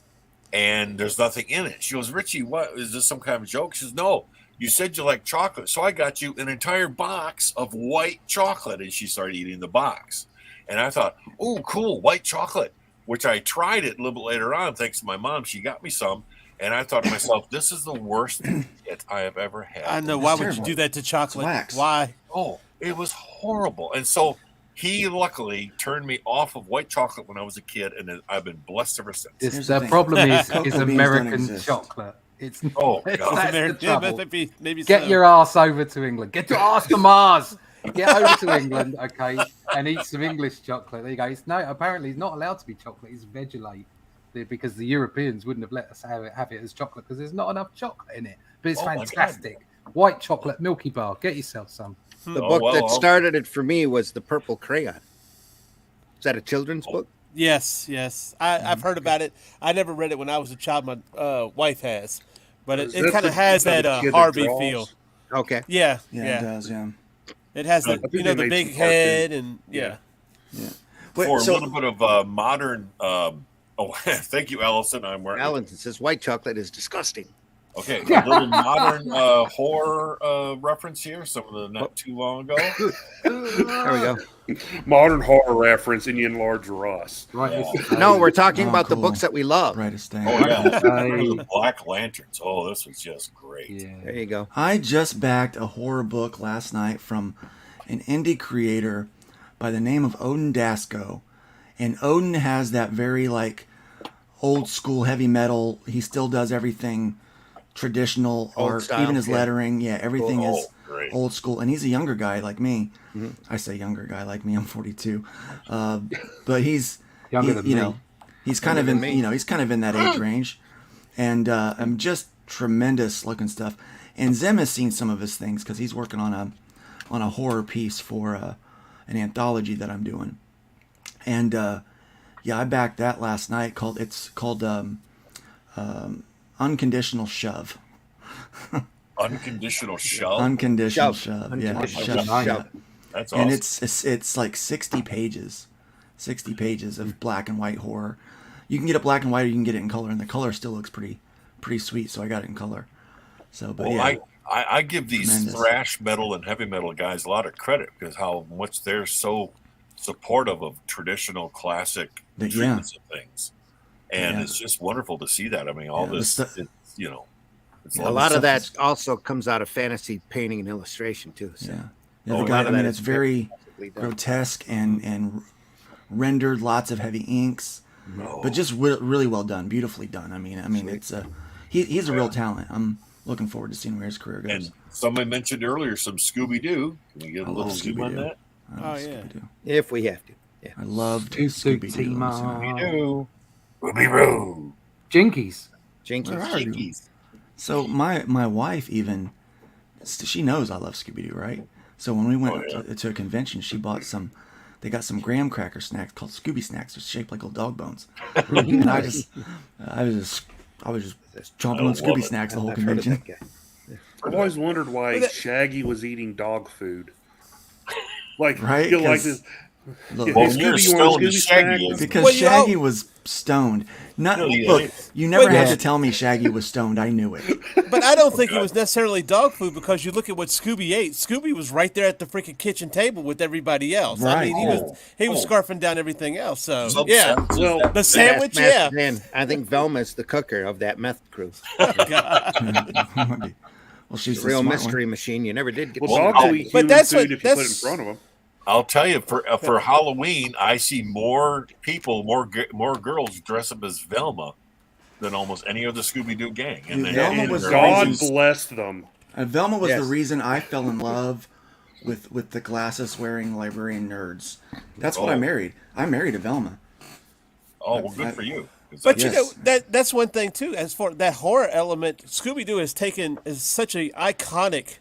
and there's nothing in it. She goes, Richie, what is this? Some kind of joke? She says, no. You said you like chocolate, so I got you an entire box of white chocolate. And she started eating the box. And I thought, oh, cool, white chocolate, which I tried it a little bit later on, thanks to my mom. She got me some. And I thought to myself, this is the worst hit I have ever had. I know. Why would you do that to chocolate? Why? Oh, it was horrible. And so he luckily turned me off of white chocolate when I was a kid, and I've been blessed ever since. The problem is Cocoa beans don't American exist. chocolate. It's God. that's the trouble. Maybe Get so. your ass over to England. Get your ass to Mars. Get over to England, okay, and eat some English chocolate. There you go. Apparently it's not allowed to be chocolate. It's Vegelate, because the Europeans wouldn't have let us have it as chocolate because there's not enough chocolate in it. But it's fantastic. White chocolate Milky Bar. Get yourself some. The book that started it for me was The Purple Crayon. Is that a children's book? Yes. I've heard about it. I never read it when I was a child. My wife has. But it kind of has that Harvey feel. Okay. Yeah, it does. Yeah, it has the the big head and yeah. Wait, for a little bit of modern. Thank you, Allison. I'm wearing. Allison says white chocolate is disgusting. Okay, a little modern horror reference here. Some of the not too long ago. There we go. Modern horror reference, Indian Large Russ. Right. No, we're talking about the books that we love. Right, it's Oh yeah, the Black Lanterns. Oh, this was just great. Yeah. There you go. I just backed a horror book last night from an indie creator by the name of Odin Dasko. And Odin has that very old school heavy metal. He still does everything traditional Old art, style, even his lettering. Yeah, everything is great. old school. And he's a younger guy like me. I say younger guy like me. I'm 42. But he's Younger than me. He's kind of in he's kind of in that age range. And just tremendous looking stuff. And Zim has seen some of his things because he's working on a horror piece for an anthology that I'm doing. And I backed that last night. It's called Unconditional Shove. Unconditional shove. Unconditional shove. Yeah, shove. That's awesome. And it's like 60 pages. 60 pages of black and white horror. You can get it black and white, or you can get it in color, and the color still looks pretty sweet. So I got it in color. So, but I give these tremendous. thrash metal and heavy metal guys a lot of credit because how much they're so supportive of traditional classic treatments of things, and it's just wonderful to see that. I mean, all this, it's a lot of that also comes out of fantasy painting and illustration too. So. The guy, it's very grotesque and rendered, lots of heavy inks, but just really well done, beautifully done. I mean, it's he's a real talent. I'm looking forward to seeing where his career goes. And somebody mentioned earlier some Scooby Doo. Can we get a little Scooby on that? Scooby-Doo. If we have to. Yeah. I loved Scooby-Doo. Scooby-Doo. Scooby-Doo. Jinkies. Jinkies. So my wife even, she knows I love Scooby-Doo, right? So when we went to a convention, she bought they got some graham cracker snacks called Scooby Snacks. They're shaped like little dog bones. And I was just chomping on Scooby Snacks the whole convention. I've always wondered why Shaggy was eating dog food. Right? Like this. Well, you're stoned as Shaggy is. Because Shaggy was stoned. Look, you never had to tell me Shaggy was stoned. I knew it. But I don't think it was necessarily dog food because you look at what Scooby ate. Scooby was right there at the freaking kitchen table with everybody else. Right. I mean, he was scarfing down everying else. So Yeah. Well, the sandwich, yeah. Man, I think Velma's the cooker of that meth crew. Well, she's a real smart mystery machine. You never did get. Well, dogs will eat human food if you put it in front of them. I'll tell you, for Halloween, I see more people, more girls dress up as Velma than almost any other Scooby-Doo gang. And Velma was God bless them. Velma was the reason I fell in love with the glasses-wearing librarian nerds. That's what I married. I married a Velma. Oh, well, good for you. But you know that's one thing too. As for that horror element, Scooby-Doo is such an iconic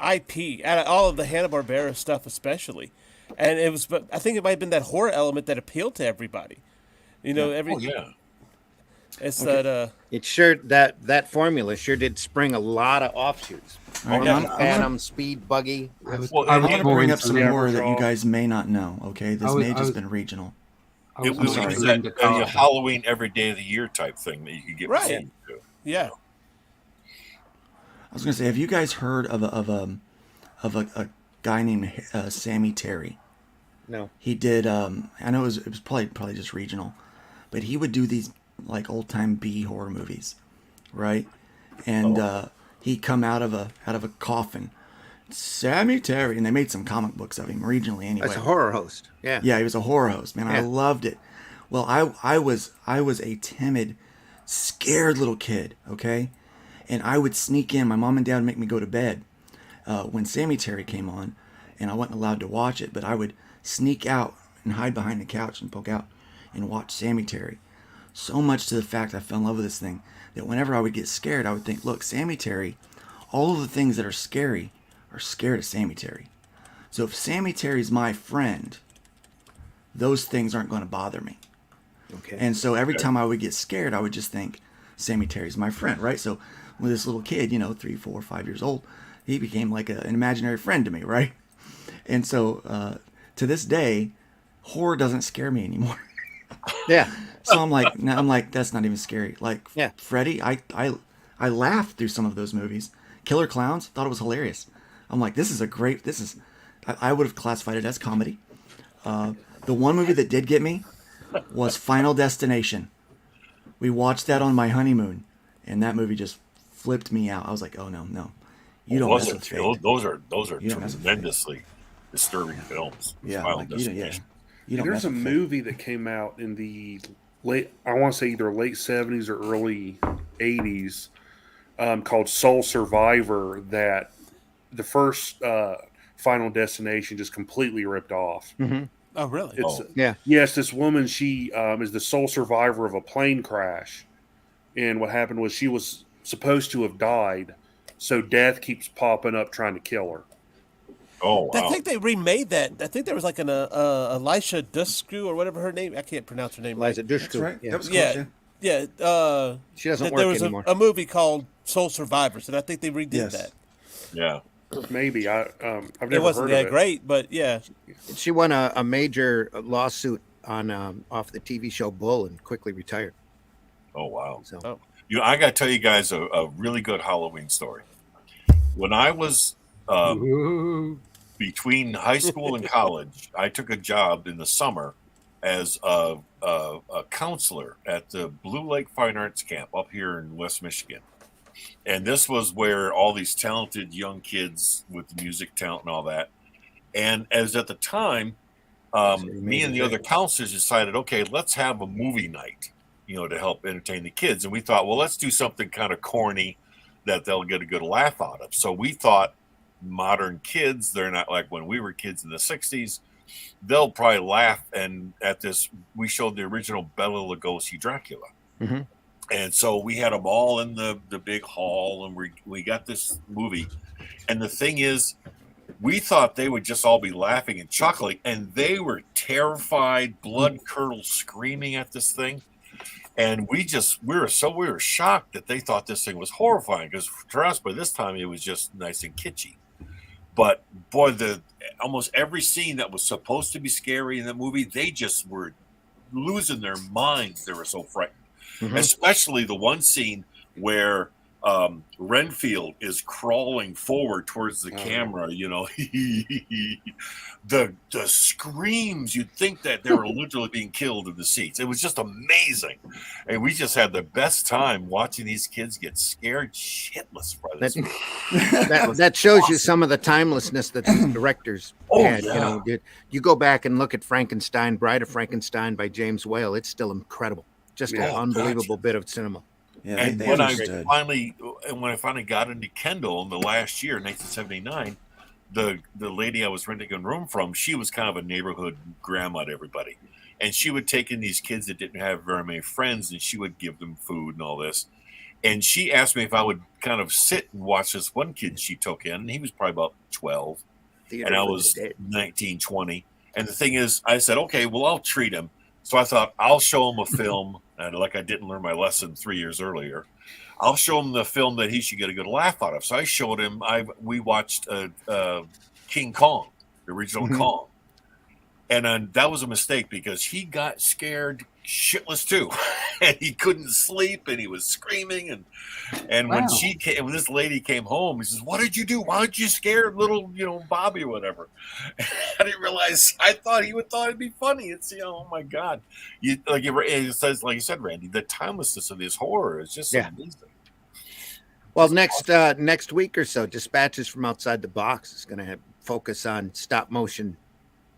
IP out of all of the Hanna-Barbera stuff, especially, and it was. But I think it might have been that horror element that appealed to everybody. It's Okay. that It sure that formula sure did spring a lot of offshoots. All right, yeah. I'm gonna, Phantom, Speed, Buggy. I was, Well, I and was I'm gonna more bring up into some Yeah, horror that you Raw. guys may not know. Okay, this I was- may have I just was- been regional. I was It more was, sorry. into that Linda a Carter. Halloween every day of the year type thing that you could get Right. behind, too. yeah. I was gonna say, have you guys heard of a guy named Sammy Terry? No. He did. I know it was probably just regional, but he would do these like old time B horror movies, right? And he'd come out of a coffin, Sammy Terry, and they made some comic books of him regionally anyway. That's a horror host. Yeah. Yeah, he was a horror host, man. I Yeah. loved it. Well, I was a timid, scared little kid, okay? And I would sneak in. My mom and dad would make me go to bed when Sammy Terry came on, and I wasn't allowed to watch it, but I would sneak out and hide behind the couch and poke out and watch Sammy Terry. So much to the fact I fell in love with this thing that whenever I would get scared, I would think, look, Sammy Terry, all of the things that are scary are scared of Sammy Terry. So if Sammy Terry's my friend, those things aren't going to bother me. Okay. And so every time I would get scared, I would just think, Sammy Terry's my friend, right? So with this little kid, 3, 4, 5 years old, he became like an imaginary friend to me, right? And so to this day, horror doesn't scare me anymore. Yeah. So I'm like, that's not even scary. Like Yeah. Freddy, I laughed through some of those movies. Killer Clowns, thought it was hilarious. I'm like, I would have classified it as comedy. The one movie that did get me was Final Destination. We watched that on my honeymoon, and that movie just flipped me out. I was like, oh no, you don't mess with fate. Those are You don't mess with fate. tremendously disturbing films. Yeah, Final like, Destination. you don't There's mess a with fate. movie that came out in the I want to say either late 70s or early 80s, called Soul Survivor, that the first Final Destination just completely ripped off. Mm-hmm. Oh, really? It's Yeah. Yes, this woman, she is the sole survivor of a plane crash, and what happened was she was supposed to have died, so death keeps popping up trying to kill her. Oh, wow. I think they remade that. I think there was like an Elisha Dushku or whatever her name. I can't pronounce her name. Liza right. Dushku. That's right. Yeah. That was close, Yeah. Yeah. She doesn't There work was anymore. a movie called Soul Survivors, and I think they redid Yes. that. Yeah. Maybe I've never It wasn't heard that of it. great, but yeah. She won a major lawsuit on off the TV show Bull and quickly retired. Oh, wow. So Oh. I got to tell you guys a really good Halloween story. When I was Ooh. between high school and college, I took a job in the summer as a counselor at the Blue Lake Fine Arts Camp up here in West Michigan. And this was where all these talented young kids with music talent and all that. And as at the time, me and the other counselors decided, okay, let's have a movie night, to help entertain the kids. And we thought, well, let's do something kind of corny that they'll get a good laugh out of. So we thought modern kids, they're not like when we were kids in the 60s. They'll probably laugh. And at this, we showed the original Bela Lugosi Dracula. Mhm. And so we had them all in the big hall, and we got this movie. And the thing is, we thought they would just all be laughing and chuckling, and they were terrified, blood curdled, screaming at this thing. And we were shocked that they thought this thing was horrifying, because for us, by this time, it was just nice and kitschy. But boy, almost every scene that was supposed to be scary in the movie, they just were losing their minds. They were so frightened. Mhm. Especially the one scene where Renfield is crawling forward towards the camera, the screams, you'd think that they were literally being killed in the seats. It was just amazing. And we just had the best time watching these kids get scared shitless by this. that shows you some of the timelessness that these directors had. yeah. You go back and look at Frankenstein, Bride of Frankenstein by James Whale. It's still incredible. Just an unbelievable bit of cinema. Yeah, And they when I understood. finally got into Kendall in the last year, 1979, the lady I was renting a room from, she was kind of a neighborhood grandma to everybody, and she would take in these kids that didn't have very many friends, and she would give them food and all this. And she asked me if I would kind of sit and watch this one kid she took in, and he was probably about 12, Theater and I for the was Dead. 19, 20. And the thing is, I said, okay, well, I'll treat him. So I thought I'll show him a film, and like I didn't learn my lesson 3 years earlier, I'll show him the film that he should get a good laugh out of. So I showed him. We watched King Kong, the original Kong, and that was a mistake because he got scared shitless too, and he couldn't sleep, and he was screaming, and when when this lady came home, he says, "What did you do? Why did you scare little Bobby or whatever?" I didn't realize. I thought he would thought it'd be funny. It's oh my god, it says like you said, Randy, the timelessness of this horror is just amazing. Well, next week or so, Dispatches from Outside the Box is going to focus on stop motion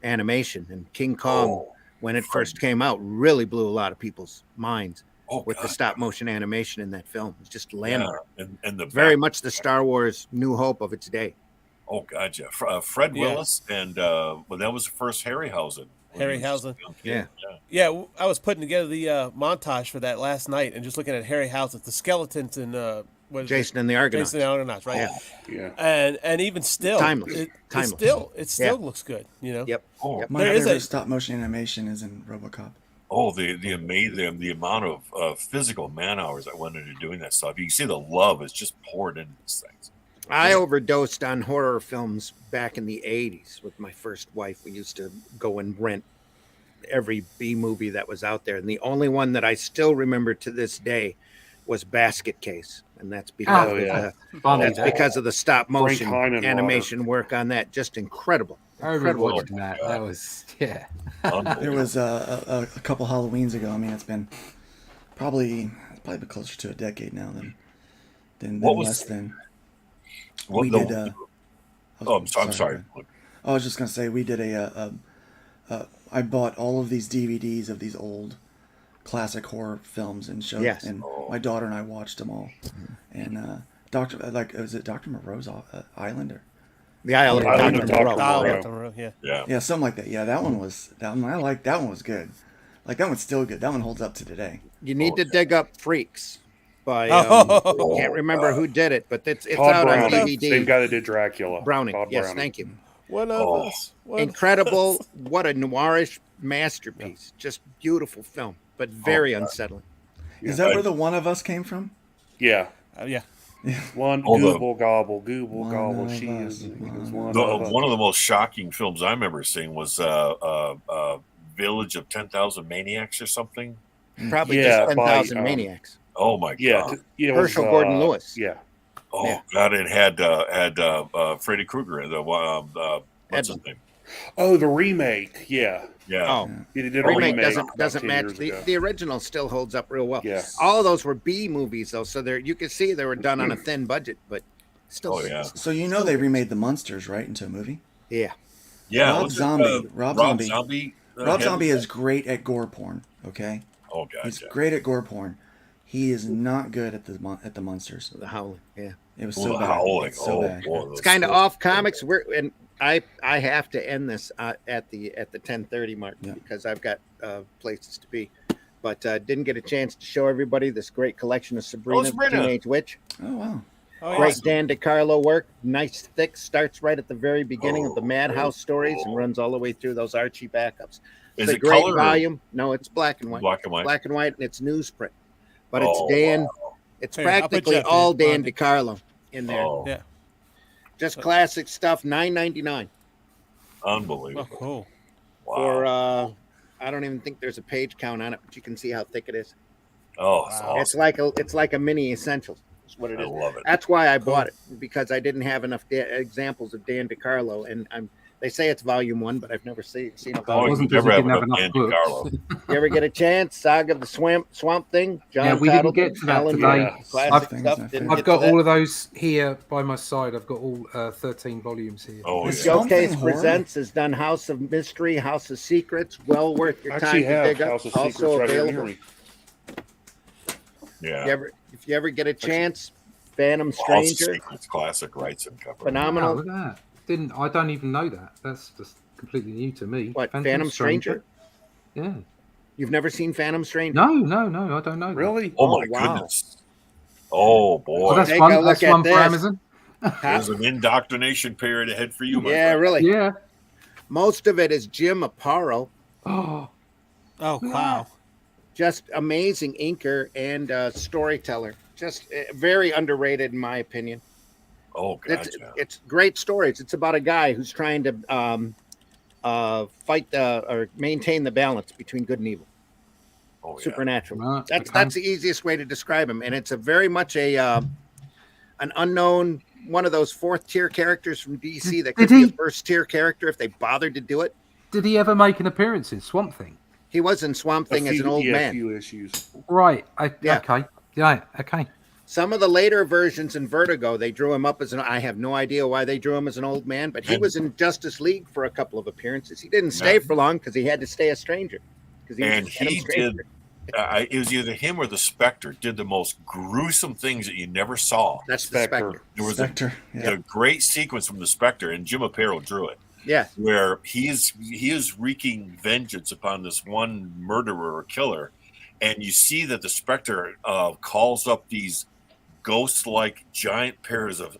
animation, and King Kong, when it first came out, really blew a lot of people's minds with the stop motion animation in that film. It's just landmark, and the very much the Star Wars New Hope of its day. Oh god, yeah. Fred Willis, and that was the first Harryhausen. Yeah. I was putting together the montage for that last night, and just looking at Harryhausen, the skeletons, and Jason and the Argonauts. Jason and the Argonauts, right? Yeah. And even still, timeless. It still looks good. Yep. My favorite stop motion animation is in RoboCop. Oh, the amount of physical man hours that went into doing that stuff. You can see the love is just poured into these things. I overdosed on horror films back in the 80s with my first wife. We used to go and rent every B movie that was out there, and the only one that I still remember to this day was Basket Case, and that's because because of the stop motion animation work on that. Just incredible. I remember watching that. That was There was a couple Halloweens ago. I mean, it's been probably been closer to a decade now than less than. We did. I'm sorry. I was just gonna say we did I bought all of these DVDs of these old classic horror films and showed, and my daughter and I watched them all. And was it Dr. Moreau's Island or the Island of Dr. Moreau? Yeah, something like that. Yeah, that one I like. That one was good. Like that one's still good. That one holds up to today. You need to dig up Freaks. By I can't remember who did it, but it's out on DVD. Same guy that did Dracula. Browning. Todd Yes, Browning. thank you. One of us. Incredible. What a noirish masterpiece. Just beautiful film, but very unsettling. Is that where the One of Us came from? Yeah. Yeah. One Google gobble. She is one of us. One of the most shocking films I remember seeing was Village of 10,000 Maniacs or something. Probably just 10,000 Maniacs. Oh my god! Herschel Gordon Lewis. Yeah. Oh god! It had Freddy Krueger. What's his name? Oh, the remake. Yeah. Yeah. Oh, He did a remake remake doesn't match. The original still holds up real well. Yeah. All of those were B movies though, so you could see they were done on a thin budget, but still. Oh yeah. So they remade the Munsters right into a movie. Yeah. Yeah. Rob Zombie. Rob Zombie is great at gore porn. Okay. Oh god. He's great at gore porn. He is not good at the Munsters. The Howling, yeah. It was so bad. It's so bad. It's kind of off comics. I have to end this at the 10:30 mark because I've got places to be. But didn't get a chance to show everybody this great collection of Sabrina the Teenage Witch. Oh wow. Great Dan DiCarlo work. Nice, thick. Starts right at the very beginning of the Madhouse stories and runs all the way through those Archie backups. It's a great volume. No, it's black and white. Black and white, and it's newsprint. But it's Dan. Wow. It's practically all Dan DiCarlo in there. Oh. Yeah. Just classic stuff. $9.99. Unbelievable. Oh, cool. Wow. For I don't even think there's a page count on it, but you can see how thick it is. Oh, it's awesome. It's like a mini Essentials. That's what it is. I love it. That's why I bought it, because I didn't have enough examples of Dan DiCarlo, and they say it's volume 1, but I've never seen it. You never have enough Dan DiCarlo. You ever get a chance? Saga of the Swamp Thing? John we didn't get to that today. I've got all of those here by my side. I've got all 13 volumes here. Showcase Presents has done House of Mystery, House of Secrets. Well worth your time to dig up. Also available. Yeah. If you ever get a chance, Phantom Stranger. It's classic rights and cover. Phenomenal. Wow, look at that. I don't even know that. That's just completely new to me. What, Phantom Stranger? Yeah. You've never seen Phantom Stranger? No, I don't know. Really? That. Oh my goodness. Oh boy. Oh, that's one for Amazon. There's an indoctrination period ahead for you, my friend. friend. Really. Yeah. Most of it is Jim Aparo. Oh. Oh, wow. Just amazing inker and storyteller. Just very underrated in my opinion. Oh, It's gotcha. it's great stories. It's about a guy who's trying to fight or maintain the balance between good and evil. Oh, yeah. Supernatural. Right, That's the easiest way to describe him, and it's a very much a an unknown, one of those fourth tier characters from DC that could Did be a he- first tier character if they bothered to do it. Did he ever make an appearance in Swamp Thing? He was in Swamp Thing as an old A man. few issues. Right. Yeah. Okay. Yeah. Okay. Some of the later versions in Vertigo, they drew him up as an. I have no idea why they drew him as an old man, but he was in Justice League for a couple of appearances. He didn't stay for long because he had to stay a stranger. Because And he did. It was either him or the Spectre did the most gruesome things that you never saw. That's the Spectre. There was Spectre. a great sequence from the Spectre, and Jim Aparo drew it. Yeah. Where he is wreaking vengeance upon this one murderer or killer, and you see that the Spectre calls up these ghost-like giant pairs of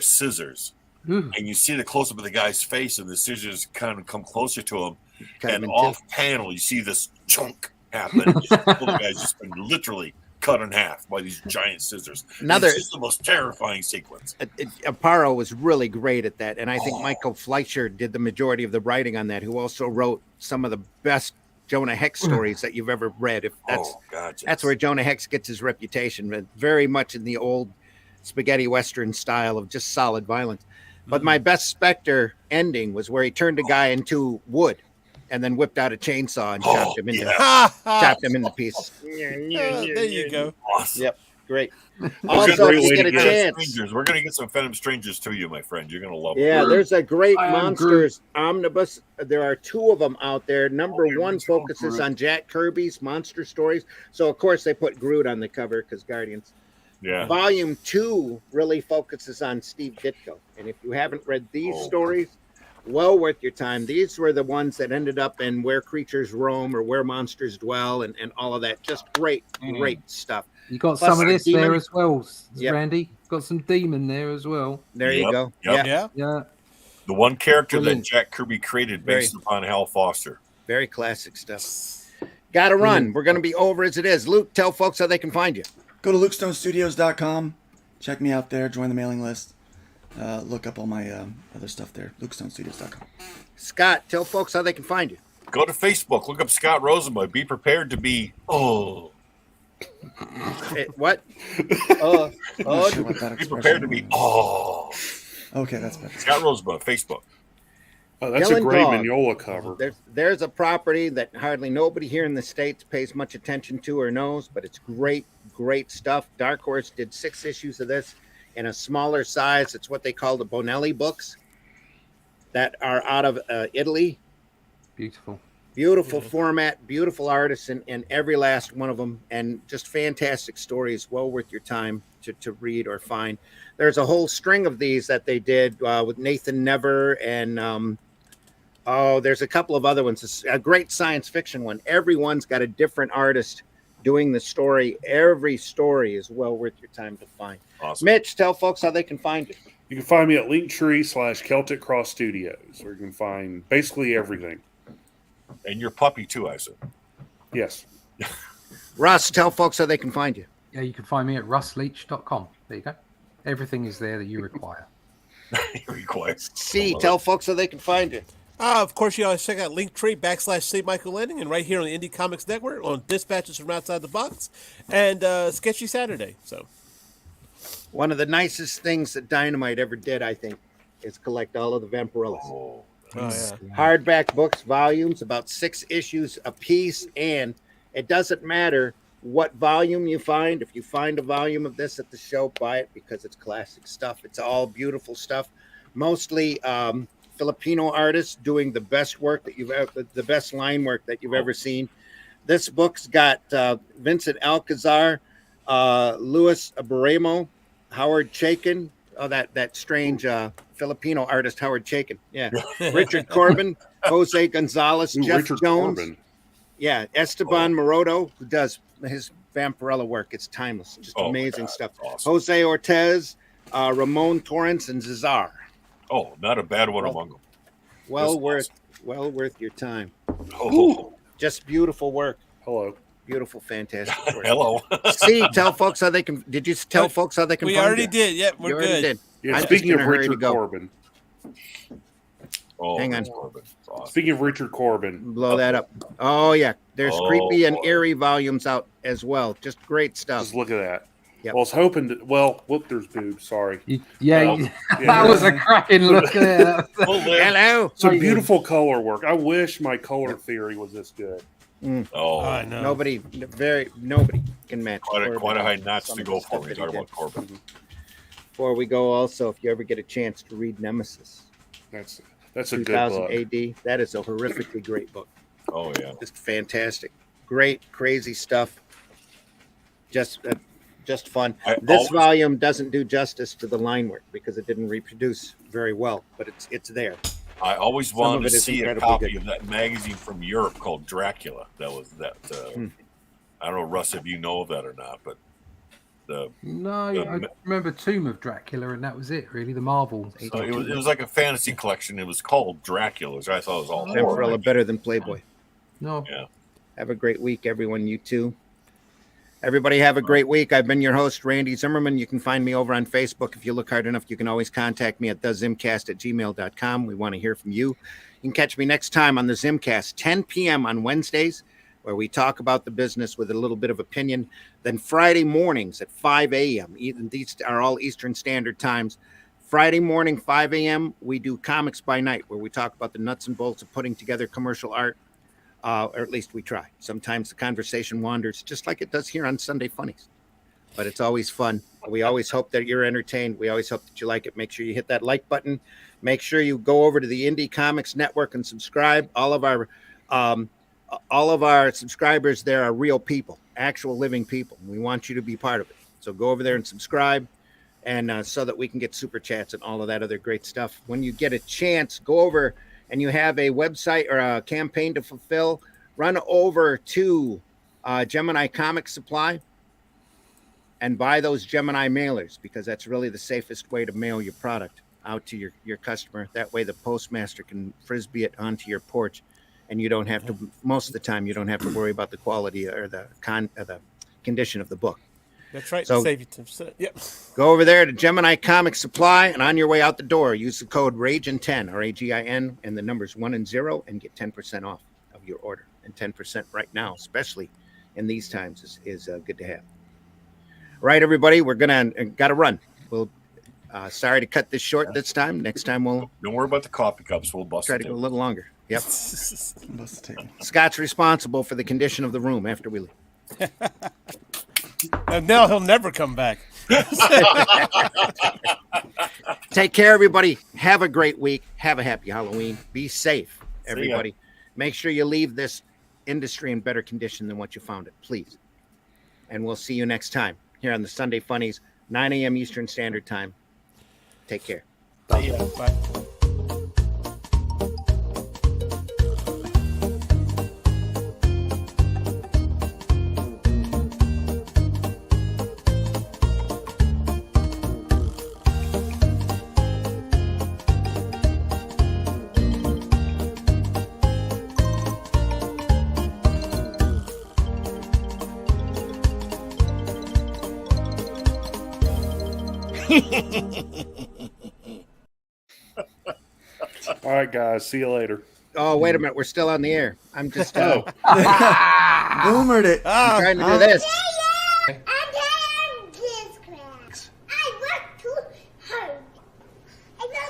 scissors, and you see the close-up of the guy's face, and the scissors kind of come closer to him, and off panel you see this chunk happen. The guy's just been literally cut in half by these giant scissors. It's just the most terrifying sequence. Aparo was really great at that, and I think Michael Fleischer did the majority of the writing on that, who also wrote some of the best Jonah Hex stories that you've ever read. If that's where Jonah Hex gets his reputation, but very much in the old spaghetti western style of just solid violence. But my best Spectre ending was where he turned a guy into wood and then whipped out a chainsaw and chopped him into pieces. There you go. Awesome. Yep, great. Also, if you get a chance, we're going to get some Phantom Strangers to you, my friend. You're going to love it. Yeah, there's a great Monsters omnibus. There are two of them out there. Number one focuses on Jack Kirby's monster stories. So, of course, they put Groot on the cover because Guardians. Yeah. Volume 2 really focuses on Steve Ditko. And if you haven't read these stories, well worth your time. These were the ones that ended up in Where Creatures Roam or Where Monsters Dwell and all of that. Just great stuff. You got some of this there as well, Randy. Got some demon there as well. There you go. Yep. Yeah. The one character that Jack Kirby created based upon Hal Foster. Very classic stuff. Gotta run. We're going to be over as it is. Luke, tell folks how they can find you. Go to lukestonestudios.com. Check me out there. Join the mailing list. Look up all my other stuff there. lukestonestudios.com. Scott, tell folks how they can find you. Go to Facebook. Look up Scott Rosenboy. Be prepared to be what? Be prepared to be Okay, that's better. Scott Rosenboy, Facebook. Oh, that's Dylan a great Dog. Mignola cover. There's a property that hardly nobody here in the States pays much attention to or knows, but it's great stuff. Dark Horse did 6 issues of this in a smaller size. It's what they call the Bonelli books that are out of Italy. Beautiful format, beautiful artists in every last one of them, and just fantastic stories, well worth your time to read or find. There's a whole string of these that they did with Nathan Never, and there's a couple of other ones. It's a great science fiction one. Everyone's got a different artist doing the story. Every story is well worth your time to find. Awesome. Mitch, tell folks how they can find you. You can find me at Linktree/Celtic Cross Studios, where you can find basically everything. And your puppy too, I said. Yes. Russ, tell folks how they can find you. Yeah, you can find me at russleach.com. There you go. Everything is there that you require. Tell folks how they can find you. Of course, you always check out Linktree/C Michael Landing, and right here on the Indie Comics Network on Dispatches from Outside the Box and Sketchy Saturday. So, one of the nicest things that Dynamite ever did, I think, is collect all of the Vampirellas. Hardback books, volumes, about 6 issues a piece, and it doesn't matter what volume you find. If you find a volume of this at the show, buy it because it's classic stuff. It's all beautiful stuff, mostly Filipino artists doing the best work that the best line work that you've ever seen. This book's got Vincent Alcazar, Luis Barremo, Howard Chaykin. Oh, that strange Filipino artist, Howard Chaykin. Yeah. Richard Corbin, Jose Gonzalez, Jeff Richard Jones. Corbin. Yeah. Esteban Morodo, who does his Vampirella work. It's timeless. Just amazing stuff. Awesome. Jose Ortez, Ramon Torrance, and Zazar. Oh, not a bad one among them. Well worth your time. Just beautiful work. Hello. Beautiful, fantastic work. Hello. See, tell folks how they can. Did you tell folks how they can? We find already you? did. Yep, we're You already good. did. Yeah, I'm speaking just in of a hurry to Richard go. Corbin. Oh, Hang on. Rich Corbin. It's awesome. Speaking of Richard Corbin. Blow that up. Oh yeah, there's Oh, creepy and boy. eerie volumes out as well. Just great stuff. Just look at that. Yep. Well, I was hoping to. Well, look, there's boobs. Sorry. Yeah, that yeah. was a cracking look at that. We'll live. Hello. Some beautiful color work. I wish my color theory was this good. Oh, I know. Nobody can match. quite a Corbin high on notch some to of go the for stuff when that you he talk did. about Corbin. Before we go, also, if you ever get a chance to read Nemesis, That's a good 2000 book. AD, that is a horrifically great book. Oh, yeah. Just fantastic, great, crazy stuff. Just fun. This always- volume doesn't do justice to the line work because it didn't reproduce very well, but it's there. I always Some wanted of to it is see a incredibly copy good. of that magazine from Europe called Dracula. That was that. I don't know, Russ, if you know of that or not, but No, I remember Tomb of Dracula, and that was it. Really, the Marvel. it was like a fantasy collection. It was called Dracula. I thought it was all Umbrella horror. better than Playboy. No, Yeah. Have a great week, everyone. You too. Everybody have a great week. I've been your host, Randy Zimmerman. You can find me over on Facebook. If you look hard enough, you can always contact me at thezimcast@gmail.com. We want to hear from you. You can catch me next time on the Zimcast, 10 p.m. on Wednesdays, where we talk about the business with a little bit of opinion. Then Friday mornings at 5 a.m. These are all Eastern Standard Times. Friday morning, 5 a.m., we do Comics by Night, where we talk about the nuts and bolts of putting together commercial art. Or at least we try. Sometimes the conversation wanders, just like it does here on Sunday Funnies. But it's always fun. We always hope that you're entertained. We always hope that you like it. Make sure you hit that like button. Make sure you go over to the Indie Comics Network and subscribe. All of our subscribers there are real people, actual living people. We want you to be part of it. So go over there and subscribe, and so that we can get super chats and all of that other great stuff. When you get a chance, go over and you have a website or a campaign to fulfill, run over to Gemini Comic Supply and buy those Gemini mailers, because that's really the safest way to mail your product out to your customer. That way the postmaster can frisbee it onto your porch, and you don't have to, most of the time, you don't have to worry about the quality or the condition of the book. That's right. So- Save you 10%. Yep. Go over there to Gemini Comic Supply, and on your way out the door, use the code RAGIN10, RAGIN, and the numbers 1 and 0, and get 10% off of your order. And 10% right now, especially in these times, is good to have. All right, everybody, we're gotta run. We'll sorry to cut this short this time. Next time we'll Don't worry about the coffee cups. We'll bust try it to go a in. little longer. Yep. Must take me. Scott's responsible for the condition of the room after we leave. And now he'll never come back. Take care, everybody. Have a great week. Have a happy Halloween. Be safe, everybody. Make sure you leave this industry in better condition than what you found it, please. And we'll see you next time here on the Sunday Funnies, 9 a.m. Eastern Standard Time. Take care. Bye. All right, guys. See you later. Oh, wait a minute. We're still on the air. I'm just Oh. Boomered it. I'm trying to do this.